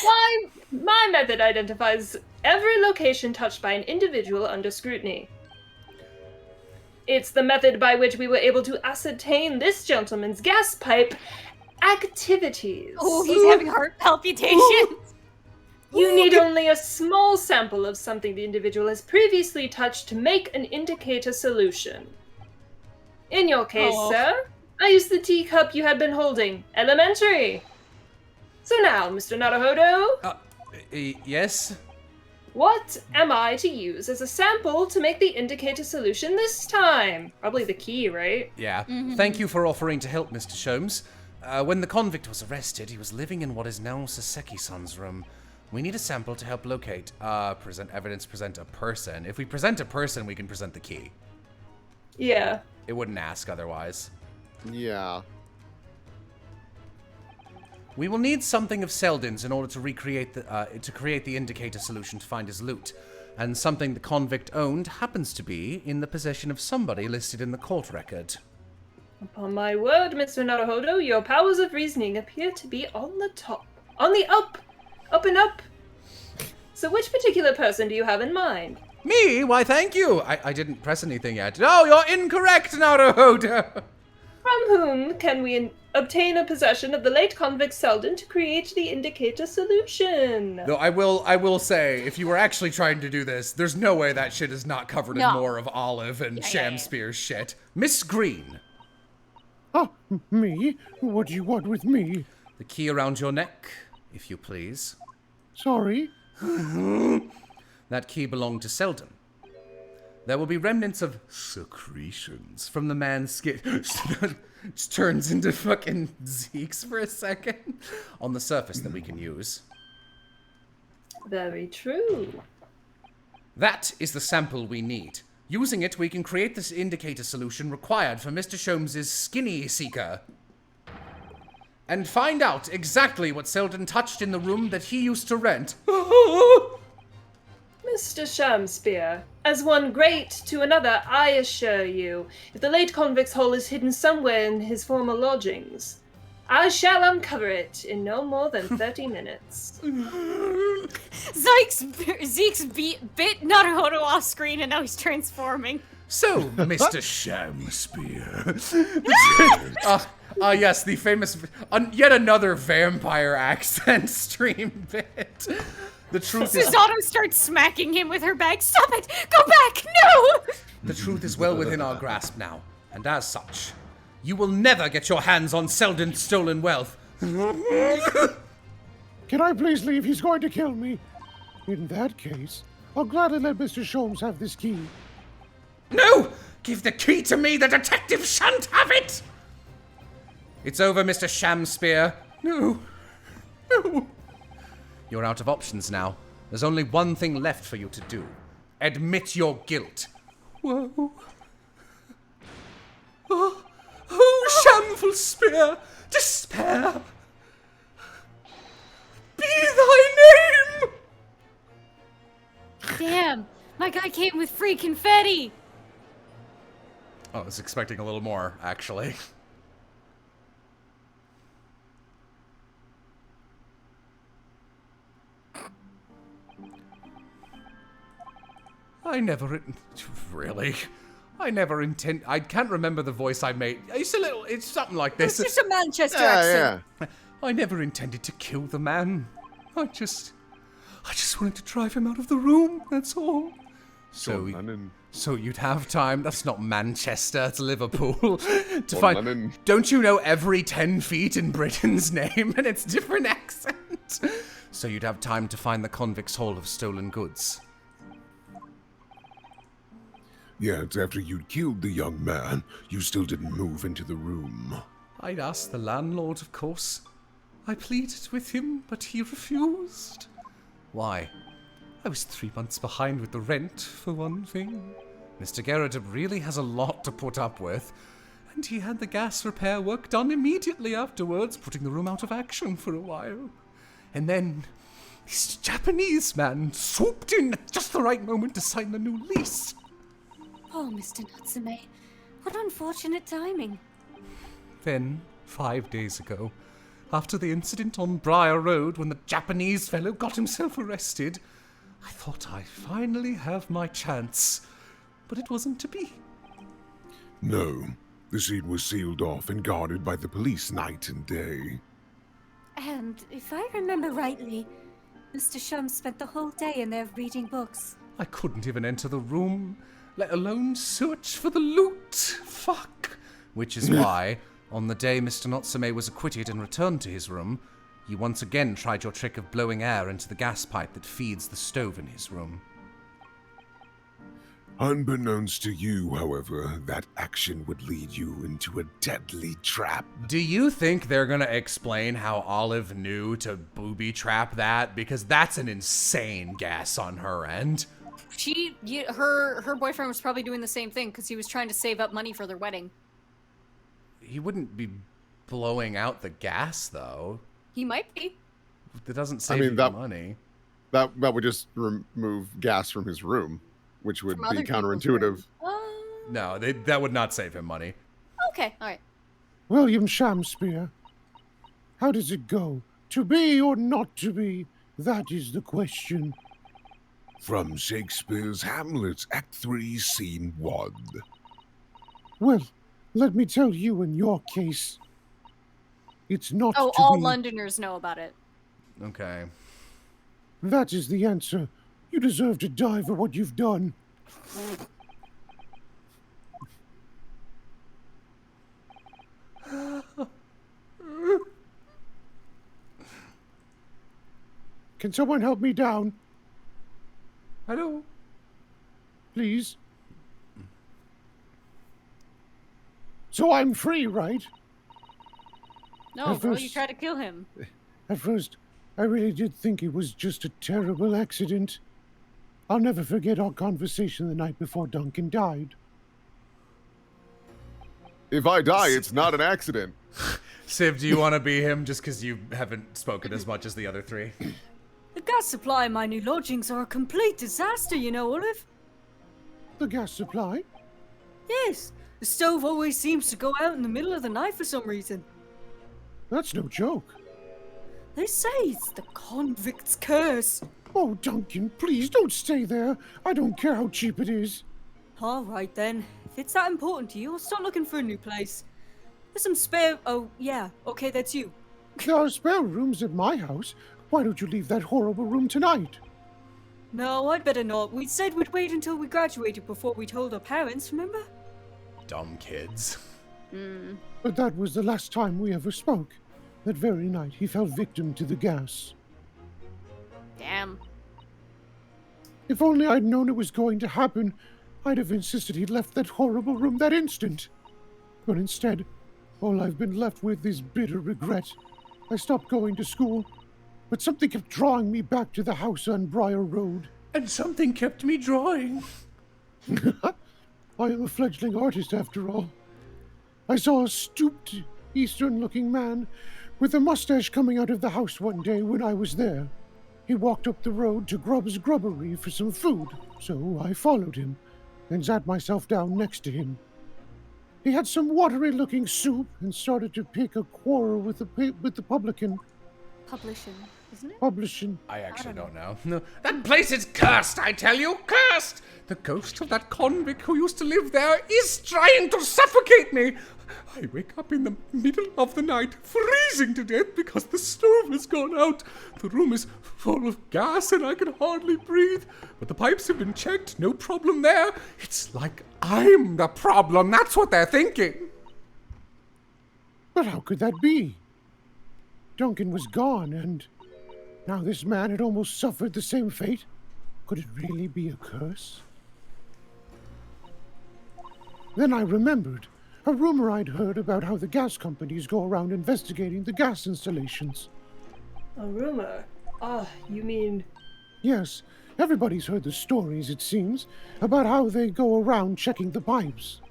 Why, my method identifies every location touched by an individual under scrutiny. It's the method by which we were able to ascertain this gentleman's gas pipe activities. Oh, he's having heart palpitations. You need only a small sample of something the individual has previously touched to make an indicator solution. In your case, Oh. sir, I used the teacup you had been holding. Elementary. So now, Mr. Naruhodo, Yes? what am I to use as a sample to make the indicator solution this time? Probably the key, right? Yeah. Thank you for offering to help, Mr. Sholmes. When the convict was arrested, he was living in what is now Soseki-san's room. We need a sample to help locate. Present evidence, present a person. If we present a person, we can present the key. Yeah. It wouldn't ask otherwise. Yeah. We will need something of Selden's in order to recreate to create the indicator solution to find his loot. And something the convict owned happens to be in the possession of somebody listed in the court record. Upon my word, Mr. Naruhodo, your powers of reasoning appear to be on the top. On the up! Up and up! So which particular person do you have in mind? Me? Why, thank you. I didn't press anything yet. No, you're incorrect, Naruhodo. From whom can we obtain a possession of the late convict Selden to create the indicator solution? Though I will say, if you were actually trying to do this, there's no way that shit is not covered in more of Olive and Shamspear's shit. Miss Green. Oh, me? What do you want with me? The key around your neck, if you please. Sorry? That key belonged to Selden. There will be remnants of secretions from the man's skin. Just turns into fucking Zeke's for a second. On the surface that we can use. Very true. That is the sample we need. Using it, we can create this indicator solution required for Mr. Sholmes's skinny seeker. And find out exactly what Selden touched in the room that he used to rent. Mr. Shamspear, as one great to another, I assure you, if the late convict's hole is hidden somewhere in his former lodgings, I shall uncover it in no more than 30 minutes. Zeke's bit Naruhodo off screen and now he's transforming. So, Mr. Shamspear. Yes, the famous, yet another vampire accent stream bit. The truth is... Susanoo starts smacking him with her bag. Stop it! Go back! No! The truth is well within our grasp now, and as such, you will never get your hands on Selden's stolen wealth. Can I please leave? He's going to kill me. In that case, I'll gladly let Mr. Sholmes have this key. No! Give the key to me! The detective shan't have it! It's over, Mr. Shamspear. No. No. You're out of options now. There's only one thing left for you to do. Admit your guilt. Whoa. Oh, shameful spear! Despair! Be thy name! Damn! My guy came with free confetti! Oh, I was expecting a little more, actually. Really? I can't remember the voice I made. It's something like this. It's just a Manchester accent. Yeah. I never intended to kill the man. I just wanted to drive him out of the room, that's all. So you'd have time, that's not Manchester, it's Liverpool, to find... Lennon. Don't you know every 10 feet in Britain's name and its different accent? So you'd have time to find the convict's haul of stolen goods. Yet, after you'd killed the young man, you still didn't move into the room. I'd asked the landlord, of course. I pleaded with him, but he refused. Why? I was 3 months behind with the rent, for one thing. Mr. Gerardab really has a lot to put up with, and he had the gas repair work done immediately afterwards, putting the room out of action for a while. And then this Japanese man swooped in at just the right moment to sign the new lease. Oh, Mr. Natsume. What unfortunate timing. Then, 5 days ago, after the incident on Briar Road when the Japanese fellow got himself arrested, I thought I'd finally have my chance. But it wasn't to be. No, the scene was sealed off and guarded by the police night and day. And if I remember rightly, Mr. Shum spent the whole day in there reading books. I couldn't even enter the room, let alone search for the loot. Fuck. Which is why, on the day Mr. Natsume was acquitted and returned to his room, you once again tried your trick of blowing air into the gas pipe that feeds the stove in his room. Unbeknownst to you, however, that action would lead you into a deadly trap. Do you think they're gonna explain how Olive knew to booby-trap that? Because that's an insane guess on her end. Her boyfriend was probably doing the same thing because he was trying to save up money for their wedding. He wouldn't be blowing out the gas, though. He might be. That doesn't save you money. That would just remove gas from his room, which would be counterintuitive. No, that would not save him money. Okay, all right. William Shamspeare, how does it go? To be or not to be? That is the question. From Shakespeare's Hamlet, Act 3, Scene 1. Well, let me tell you in your case, it's not to all be. Londoners know about it. Okay. That is the answer. You deserve to die for what you've done. Can someone help me down? Hello? Please? So I'm free, right? No, bro, you tried to kill him. At first, I really did think it was just a terrible accident. I'll never forget our conversation the night before Duncan died. If I die, it's not an accident. Civ, do you want to be him just because you haven't spoken as much as the other three? The gas supply in my new lodgings are a complete disaster, you know, Olive. The gas supply? Yes, the stove always seems to go out in the middle of the night for some reason. That's no joke. They say it's the convict's curse. Oh, Duncan, please don't stay there. I don't care how cheap it is. All right, then. If it's that important to you, I'll start looking for a new place. There's some spare... Oh, yeah. Okay, that's you. There are spare rooms at my house. Why don't you leave that horrible room tonight? No, I'd better not. We said we'd wait until we graduated before we told our parents, remember? Dumb kids. But that was the last time we ever spoke. That very night, he fell victim to the gas. Damn. If only I'd known it was going to happen, I'd have insisted he'd left that horrible room that instant. But instead, all I've been left with is bitter regret. I stopped going to school, but something kept drawing me back to the house on Briar Road. And something kept me drawing. I am a fledgling artist, after all. I saw a stooped, Eastern-looking man with a mustache coming out of the house one day when I was there. He walked up the road to Grubb's Grubbery for some food, so I followed him and sat myself down next to him. He had some watery-looking soup and started to pick a quarrel with the publican. Publishing, isn't it? Publishing. I actually don't know. No, that place is cursed, I tell you, cursed! The ghost of that convict who used to live there is trying to suffocate me! I wake up in the middle of the night, freezing to death because the stove has gone out. The room is full of gas and I can hardly breathe. But the pipes have been checked, no problem there. It's like I'm the problem, that's what they're thinking. But how could that be? Duncan was gone, and now this man had almost suffered the same fate. Could it really be a curse? Then I remembered a rumor I'd heard about how the gas companies go around investigating the gas installations. A rumor? Ah, you mean... Yes, everybody's heard the stories, it seems, about how they go around checking the pipes.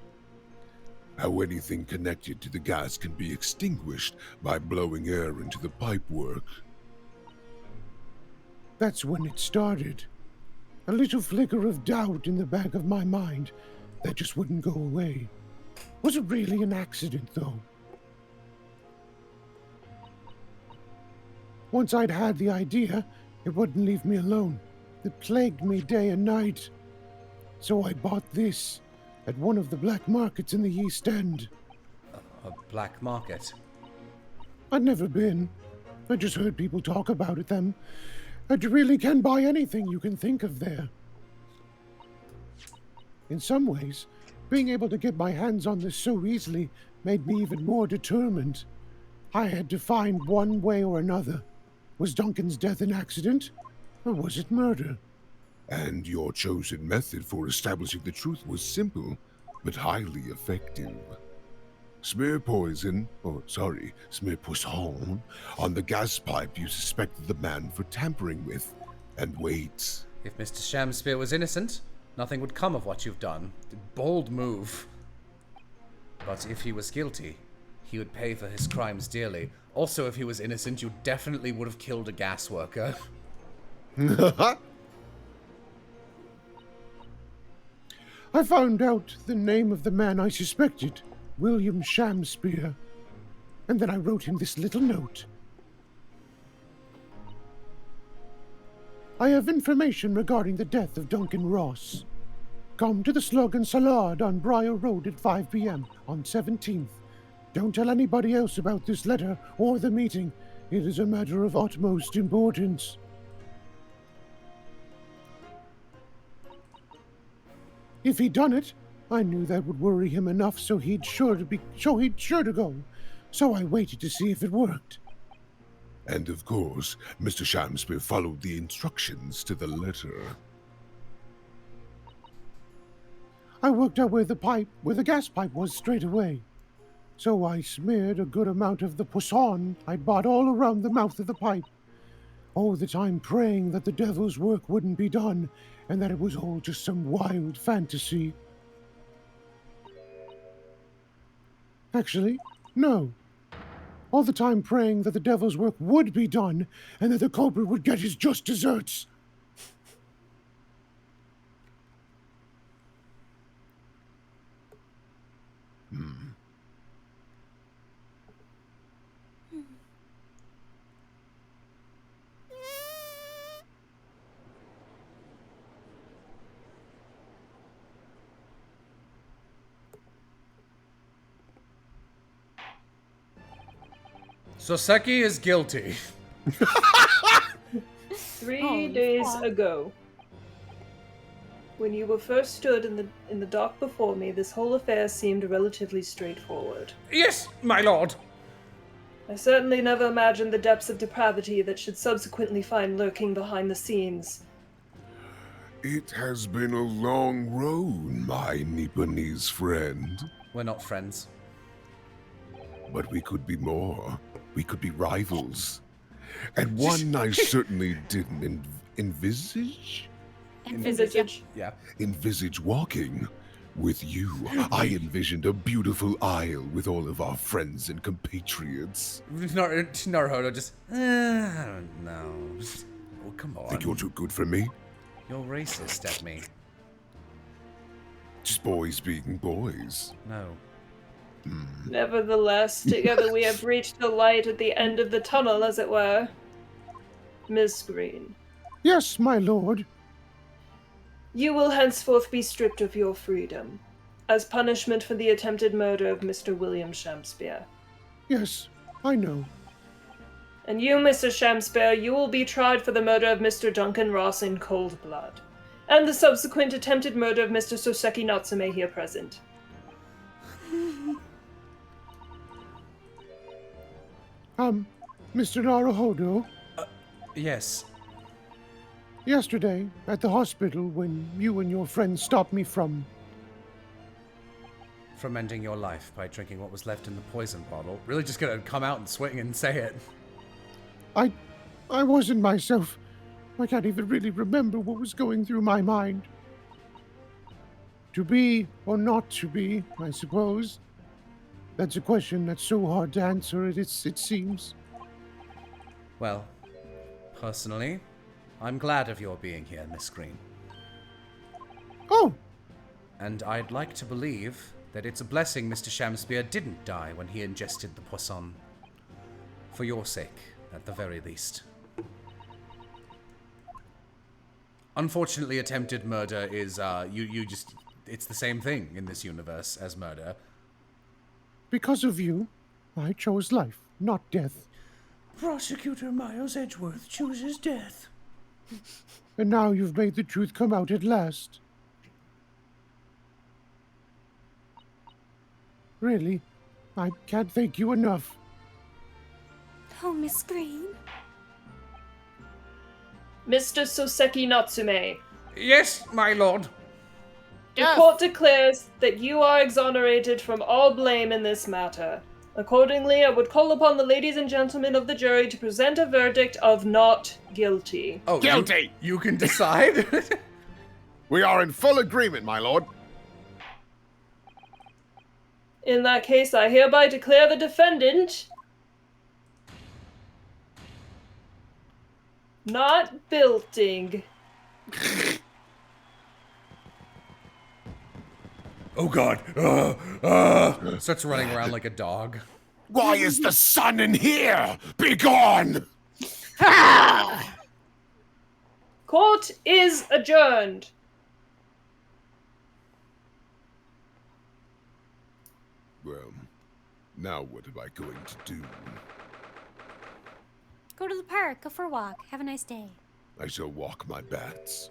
How anything connected to the gas can be extinguished by blowing air into the pipework. That's when it started. A little flicker of doubt in the back of my mind that just wouldn't go away. Was it really an accident, though? Once I'd had the idea, it wouldn't leave me alone. It plagued me day and night. So I bought this at one of the black markets in the East End. A black market? I'd never been. I just heard people talk about it then. That you really can buy anything you can think of there. In some ways, being able to get my hands on this so easily made me even more determined. I had to find one way or another. Was Duncan's death an accident, or was it murder? And your chosen method for establishing the truth was simple, but highly effective. Smear poison, smear poison, on the gas pipe you suspected the man for tampering with, and wait. If Mr. Shamspeare was innocent, nothing would come of what you've done. Bold move. But if he was guilty, he would pay for his crimes dearly. Also, if he was innocent, you definitely would have killed a gas worker. I found out the name of the man I suspected, William Shamspear. And then I wrote him this little note. I have information regarding the death of Duncan Ross. Come to the Slug and Salad on Briar Road at 5 p.m. on 17th. Don't tell anybody else about this letter or the meeting. It is a matter of utmost importance. If he'd done it, I knew that would worry him enough, so he'd sure to go. So I waited to see if it worked. And of course, Mr. Shamspear followed the instructions to the letter. I worked out where the gas pipe was straight away. So I smeared a good amount of the poisson I'd bought all around the mouth of the pipe. All the time praying that the devil's work wouldn't be done, and that it was all just some wild fantasy. Actually, no. All the time praying that the devil's work would be done, and that the culprit would get his just desserts. Soseki is guilty. 3 days ago, when you were first stood in the dock before me, this whole affair seemed relatively straightforward. Yes, my lord. I certainly never imagined the depths of depravity that should subsequently find lurking behind the scenes. It has been a long road, my Nipponese friend. We're not friends. But we could be more. We could be rivals. And one I certainly didn't envisage. Yeah. Envisage walking with you. I envisioned a beautiful isle with all of our friends and compatriots. Naruhodo just, I don't know. Oh, come on. Think you're too good for me? You're racist at me. Just boys being boys. No. Nevertheless, together we have reached the light at the end of the tunnel, as it were. Miss Green. Yes, my lord. You will henceforth be stripped of your freedom, as punishment for the attempted murder of Mr. William Shamspear. Yes, I know. And you, Mr. Shamspear, you will be tried for the murder of Mr. Duncan Ross in cold blood, and the subsequent attempted murder of Mr. Soseki Natsume here present. Mr. Naruhodo, Yes. yesterday at the hospital when you and your friends stopped me from... From ending your life by drinking what was left in the poison bottle. Really just gonna come out and swing and say it. I wasn't myself. I can't even really remember what was going through my mind. To be or not to be, I suppose. That's a question that's so hard to answer, it seems. Well, personally, I'm glad of your being here, Miss Green. Oh! And I'd like to believe that it's a blessing Mr. Shamspear didn't die when he ingested the poisson. For your sake, at the very least. Unfortunately, attempted murder is, it's the same thing in this universe as murder. Because of you, I chose life, not death. Prosecutor Miles Edgeworth chooses death. And now you've made the truth come out at last. Really, I can't thank you enough. Oh, Miss Green. Mr. Soseki Natsume, Yes, my lord. the court declares that you are exonerated from all blame in this matter. Accordingly, I would call upon the ladies and gentlemen of the jury to present a verdict of not guilty. Oh, Guilty! You can decide? We are in full agreement, my lord. In that case, I hereby declare the defendant not building. Oh God! Starts running around like a dog. Why is the sun in here? Be gone! Court is adjourned. Well, now what am I going to do? Go to the park, go for a walk, have a nice day. I shall walk my bats.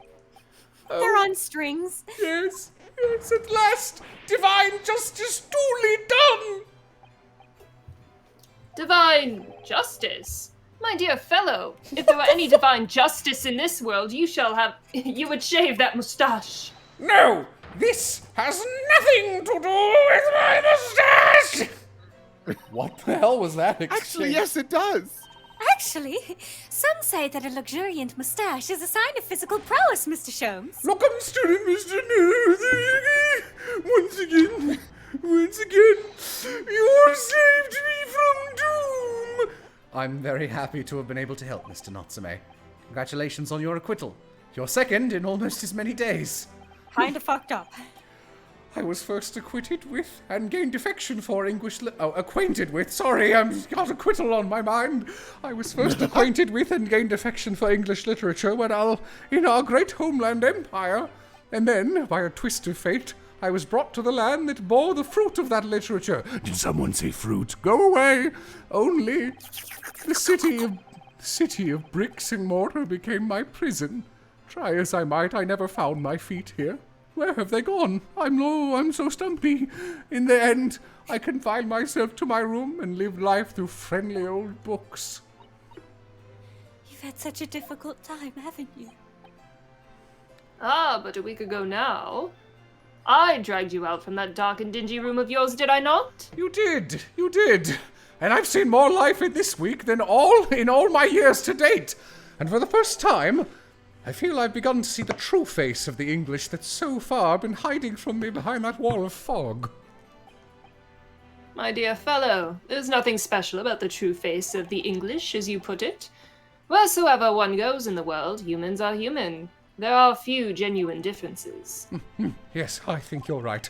They're on strings. Yes, yes, at last! Divine justice duly done! Divine justice? My dear fellow, if there were any divine justice in this world, you would shave that mustache. No! This has nothing to do with my mustache! What the hell was that exchange? Actually, yes, it does. Actually, some say that a luxuriant mustache is a sign of physical prowess, Mr. Sholmes. Look, I'm still in Mr. Once again, you have saved me from doom. I'm very happy to have been able to help, Mr. Natsume. Congratulations on your acquittal. Your second in almost as many days. Kinda fucked up. I was first acquitted with and gained affection for acquainted with. Sorry, I've got acquittal on my mind. I was first acquainted with and gained affection for English literature in our great homeland empire. And then, by a twist of fate, I was brought to the land that bore the fruit of that literature. Did someone say fruit? Go away. Only the city of bricks and mortar became my prison. Try as I might, I never found my feet here. Where have they gone? I'm so stumpy. In the end, I confined myself to my room and lived life through friendly old books. You've had such a difficult time, haven't you? Ah, but a week ago now, I dragged you out from that dark and dingy room of yours, did I not? You did. And I've seen more life in this week than in all my years to date. And for the first time, I feel I've begun to see the true face of the English that's so far been hiding from me behind that wall of fog. My dear fellow, there's nothing special about the true face of the English, as you put it. Wheresoever one goes in the world, humans are human. There are few genuine differences. Yes, I think you're right.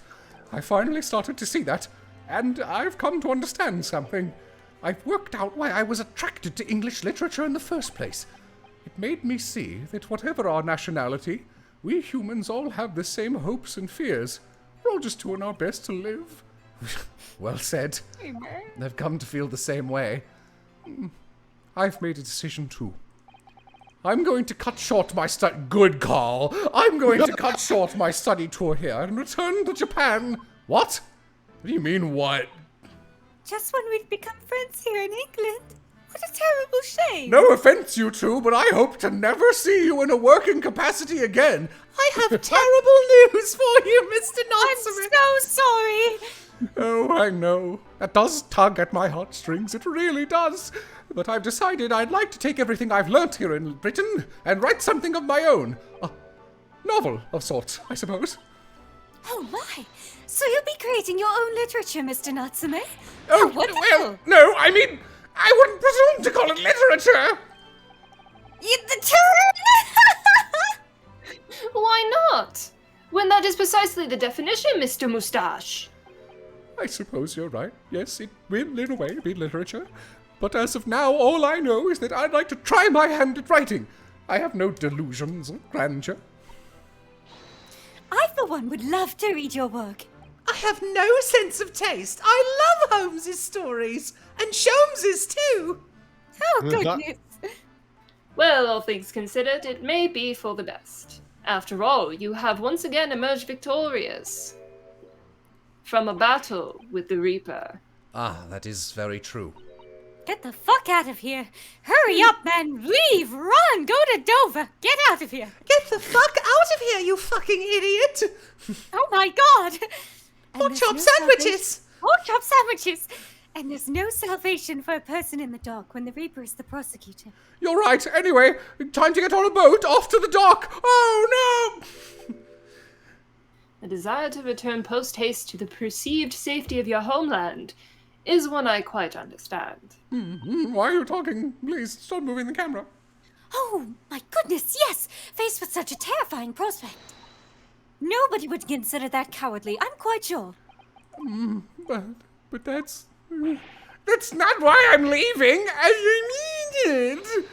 I finally started to see that, and I've come to understand something. I've worked out why I was attracted to English literature in the first place. It made me see that whatever our nationality, we humans all have the same hopes and fears. We're all just doing our best to live. Well said. I've come to feel the same way. I've made a decision too. I'm going to cut short my Good call. I'm going to cut short my study tour here and return to Japan. What? What do you mean, what? Just when we'd become friends here in England. What a terrible shame. No offense, you two, but I hope to never see you in a working capacity again. I have terrible news for you, Mr. Natsume. I'm so sorry. Oh, I know. That does tug at my heartstrings. It really does. But I've decided I'd like to take everything I've learnt here in Britain and write something of my own. A novel of sorts, I suppose. Oh my. So you'll be creating your own literature, Mr. Natsume? Oh, wonderful. well, no, I mean, I wouldn't presume to call it literature. The turn! Why not? When that is precisely the definition, Mr. Moustache. I suppose you're right. Yes, it will, in a way, be literature. But as of now, all I know is that I'd like to try my hand at writing. I have no delusions of grandeur. I, for one, would love to read your work. I have no sense of taste. I love Holmes's stories. And Sholmes's too. Oh, goodness. Well, all things considered, it may be for the best. After all, you have once again emerged victorious from a battle with the Reaper. Ah, that is very true. Get the fuck out of here. Hurry up, man. Leave. Run. Go to Dover. Get out of here. Get the fuck out of here, you fucking idiot! Oh my god. Pork chop sandwiches! Pork chop sandwiches. And there's no salvation for a person in the dock when the Reaper is the prosecutor. You're right. Anyway, time to get on a boat off to the dock. Oh, no! A desire to return post-haste to the perceived safety of your homeland is one I quite understand. Why are you talking? Please stop moving the camera. Oh, my goodness, yes! Faced with such a terrifying prospect. Nobody would consider that cowardly, I'm quite sure. But that's not why I'm leaving. I mean it.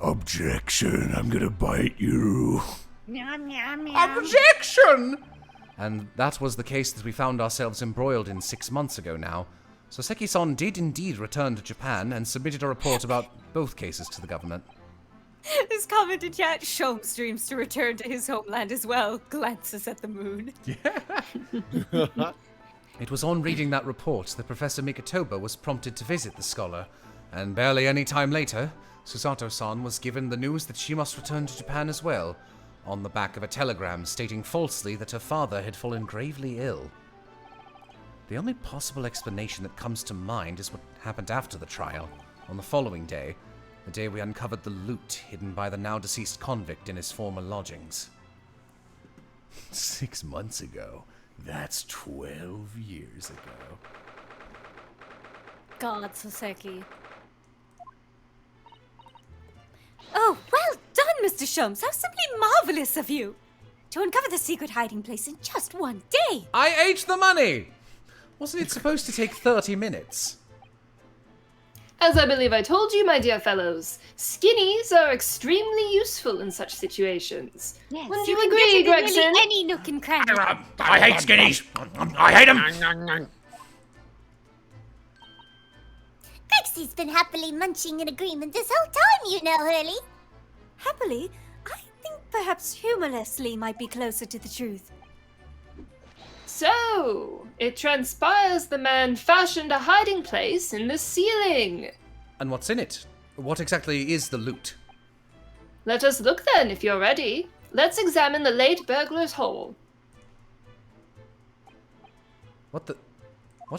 Objection, I'm gonna bite you. Objection! And that was the case that we found ourselves embroiled in 6 months ago now. Soseki-san did indeed return to Japan and submitted a report about both cases to the government. This comment in chat, Shom dreams to return to his homeland as well, glances at the moon. It was on reading that report that Professor Mikotoba was prompted to visit the scholar, and barely any time later, Susato-san was given the news that she must return to Japan as well, on the back of a telegram stating falsely that her father had fallen gravely ill. The only possible explanation that comes to mind is what happened after the trial, on the following day, the day we uncovered the loot hidden by the now-deceased convict in his former lodgings. 6 months ago. That's 12 years ago. God, Soseki. Oh, well done, Mr. Shums. How simply marvelous of you. To uncover the secret hiding place in just 1 day. I ate the money! Wasn't it supposed to take 30 minutes? As I believe I told you, my dear fellows, skinnies are extremely useful in such situations. Yes, Wouldn't you you can agree, get it in Gregson? nearly any nook and cranny. I hate skinnies. I hate them. Grexy's been happily munching in agreement this whole time, you know, Hurley. Happily, I think perhaps humorlessly might be closer to the truth. So, it transpires the man fashioned a hiding place in the ceiling. And what's in it? What exactly is the loot? Let us look then, if you're ready. Let's examine the late burglar's hole. What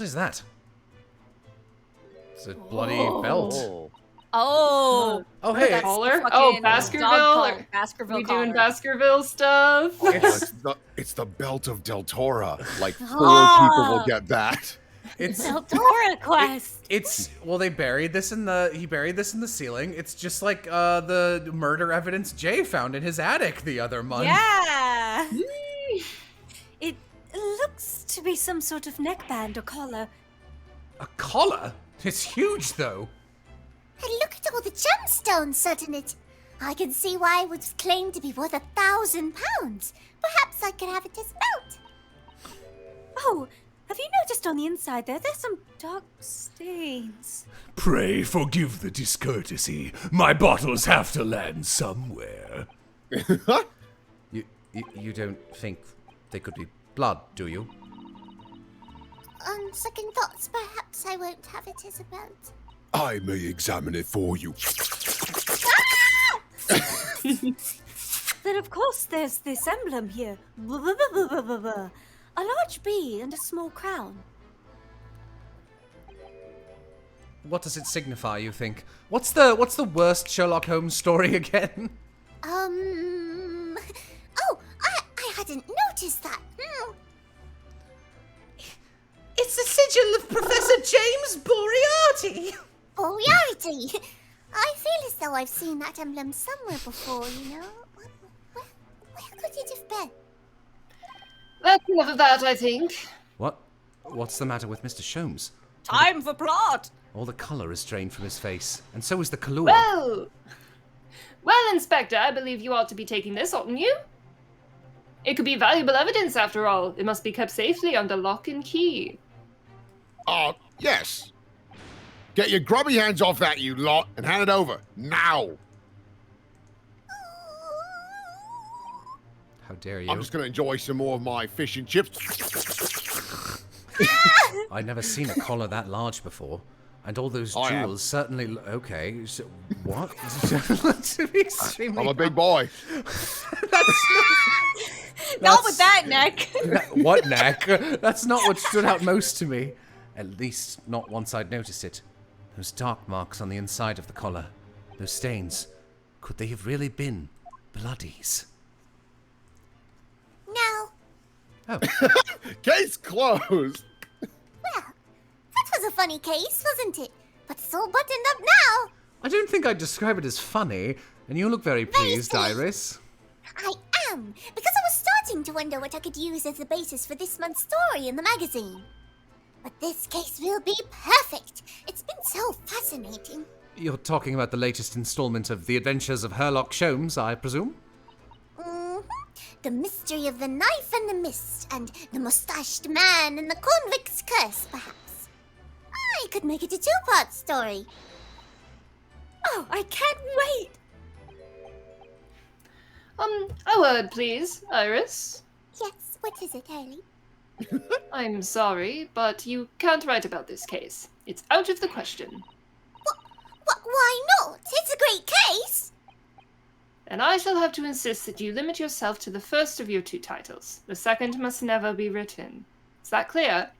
is that? It's a bloody belt. Oh. Oh, hey. Collar? fucking Oh, dog Baskerville? collar. Baskerville We doing collar. Baskerville stuff? It's the belt of Del Tora. Like 4 people will get that. It's Eldora quest. he buried this in the ceiling. It's just like the murder evidence Jay found in his attic the other month. Yeah. It looks to be some sort of neckband or collar. A collar? It's huge though. And look at all the gemstones set in it. I can see why it was claimed to be worth £1,000. Perhaps I could have it as a belt. Oh, have you noticed on the inside there's some dark stains? Pray forgive the discourtesy. My bottles have to land somewhere. You don't think they could be blood, do you? On second thoughts, perhaps I won't have it as a belt. I may examine it for you. Then of course there's this emblem here. A large bee and a small crown. What does it signify, you think? What's the worst Sherlock Holmes story again? Oh, I hadn't noticed that. It's the sigil of Professor James Moriarty. Moriarty! I feel as though I've seen that emblem somewhere before, you know? Where could it have been? That's enough of that, I think. What's the matter with Mr. Sholmes? Time for plot. All the colour is drained from his face, and so is the Kahlua. Well, Inspector, I believe you ought to be taking this, oughtn't you? It could be valuable evidence, after all. It must be kept safely under lock and key. Yes. Get your grubby hands off that, you lot, and hand it over. Now. How dare you? I'm just going to enjoy some more of my fish and chips. I'd never seen a collar that large before. And all those jewels certainly... Okay, so what? To be extremely I'm a big boy. Not with that neck. What neck? That's not what stood out most to me. At least, not once I'd noticed it. Those dark marks on the inside of the collar. Those stains. Could they have really been bloodies? No, Oh. Case closed. Well, that was a funny case, wasn't it? But it's all buttoned up now. I don't think I'd describe it as funny, and you look very pleased, silly. Iris. I am, because I was starting to wonder what I could use as the basis for this month's story in the magazine. But this case will be perfect. It's been so fascinating. You're talking about the latest installment of The Adventures of Sherlock Holmes, I presume? Mm-hmm. The mystery of the knife and the mist, and the mustached man and the convict's curse, perhaps. I could make it a two-part story. Oh, I can't wait! A word, please, Iris. Yes, what is it, Hurley? I'm sorry, but you can't write about this case. It's out of the question. Why not? It's a great case. And I shall have to insist that you limit yourself to the first of your 2 titles. The second must never be written. Is that clear?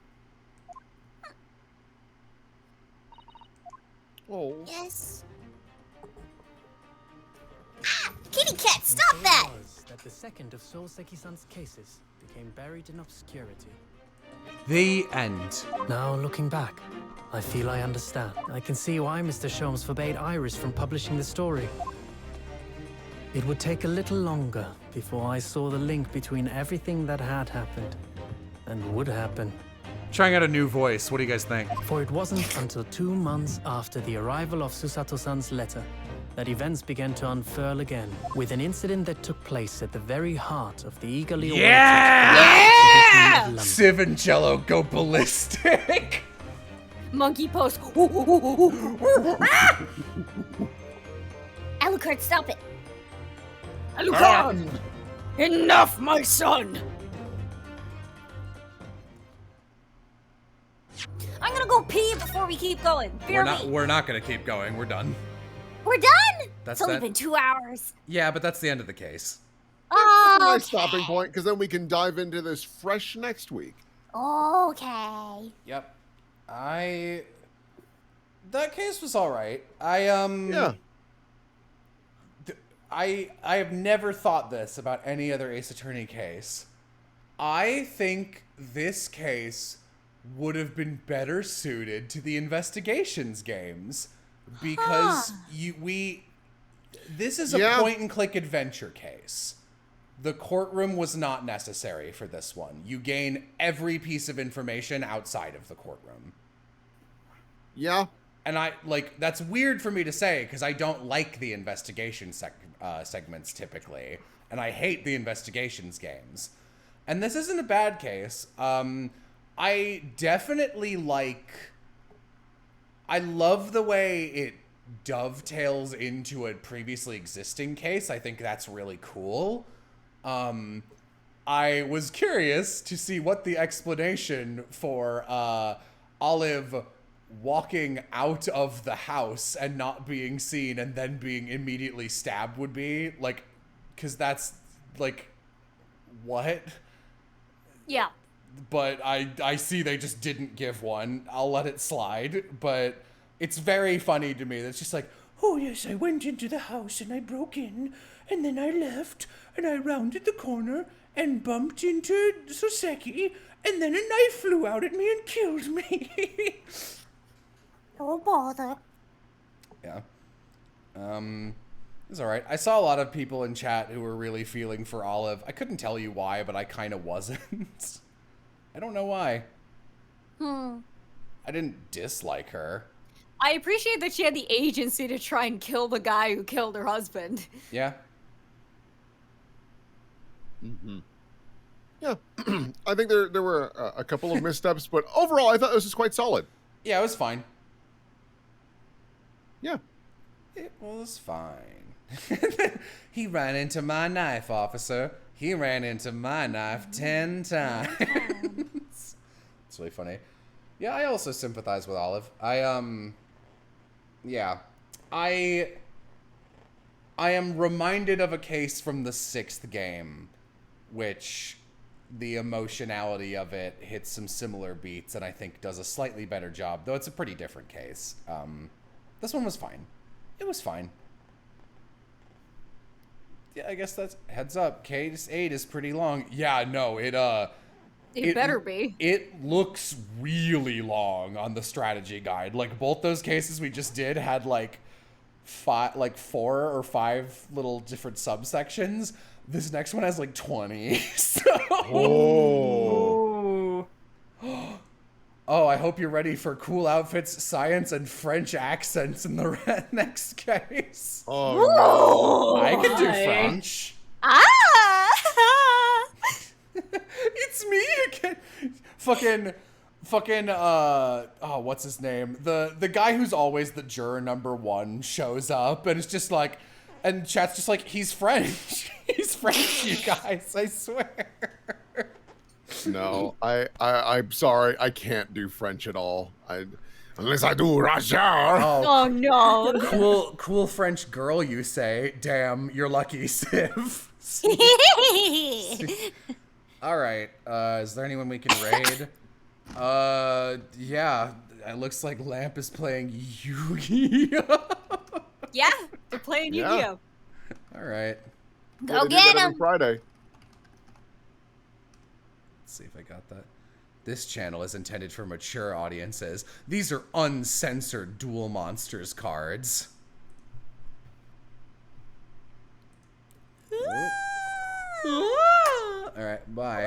Oh. Yes. Ah! Kitty cat, stop that! It was that the second of Souseki-san's cases became buried in obscurity. The end. Now, looking back, I feel I understand. I can see why Mr. Sholmes forbade Iris from publishing the story. It would take a little longer before I saw the link between everything that had happened and would happen. Trying out a new voice. What do you guys think? For it wasn't until 2 months after the arrival of Susato-san's letter that events began to unfurl again, with an incident that took place at the very heart of the eagerly awaited... Yeah! Civ and Jello go ballistic. Monkey pose. Alucard, stop it! Alucard! Enough, my son! I'm gonna go pee before we keep going. Fear me. We're not gonna keep going. We're done. We're done? That's It's only that- been 2 hours. Yeah, but that's the end of the case. Oh, Nice stopping point, because then we can dive into this fresh next week. Okay. Yep. That case was all right. Yeah. I have never thought this about any other Ace Attorney case. I think this case would have been better suited to the investigations games because this is a point and click adventure case. The courtroom was not necessary for this one. You gain every piece of information outside of the courtroom. Yeah. And that's weird for me to say because I don't like the investigation segments typically. And I hate the investigations games. And this isn't a bad case. I definitely I love the way it dovetails into a previously existing case. I think that's really cool. I was curious to see what the explanation for Olive walking out of the house and not being seen and then being immediately stabbed would be. Because that's, what? Yeah. But I see they just didn't give one. I'll let it slide. But it's very funny to me. That's just Oh yes, I went into the house and I broke in, and then I left, and I rounded the corner and bumped into Soseki, and then a knife flew out at me and killed me. Don't bother. Yeah. It's all right. I saw a lot of people in chat who were really feeling for Olive. I couldn't tell you why, but I kind of wasn't. I don't know why. I didn't dislike her. I appreciate that she had the agency to try and kill the guy who killed her husband. Yeah. Mm-hmm. Yeah. I think there were a couple of missteps, but overall, I thought this was quite solid. Yeah, it was fine. Yeah. It was fine. He ran into my knife, officer. He ran into my knife 10 times. It's really funny. Yeah, I also sympathize with Olive. Yeah. I am reminded of a case from the 6th game, which the emotionality of it hits some similar beats and I think does a slightly better job, though it's a pretty different case. This one was fine. It was fine. Yeah, I guess that's heads up. Case 8 is pretty long. Yeah, no, It better be. It looks really long on the strategy guide. Like both those cases we just did had like 4 or 5 little different subsections. This next one has like 20. So. Oh. Oh, I hope you're ready for cool outfits, science, and French accents in the next case. Oh, I can do French. Ah! It's me again. Fucking oh, what's his name? The guy who's always the juror number 1 shows up and it's just like, and chat's just like, he's French. He's French, you guys, I swear. No, I'm sorry, I can't do French at all. Unless I do Roger. Oh no. Cool French girl, you say. Damn, you're lucky, Civ. All right, is there anyone we can raid? Yeah, it looks like Lamp is playing Yu-Gi-Oh! Yeah, they're playing Yu-Gi-Oh! All right. Go get him. Friday. Let's see if I got that. This channel is intended for mature audiences. These are uncensored Duel Monsters cards. All right, bye.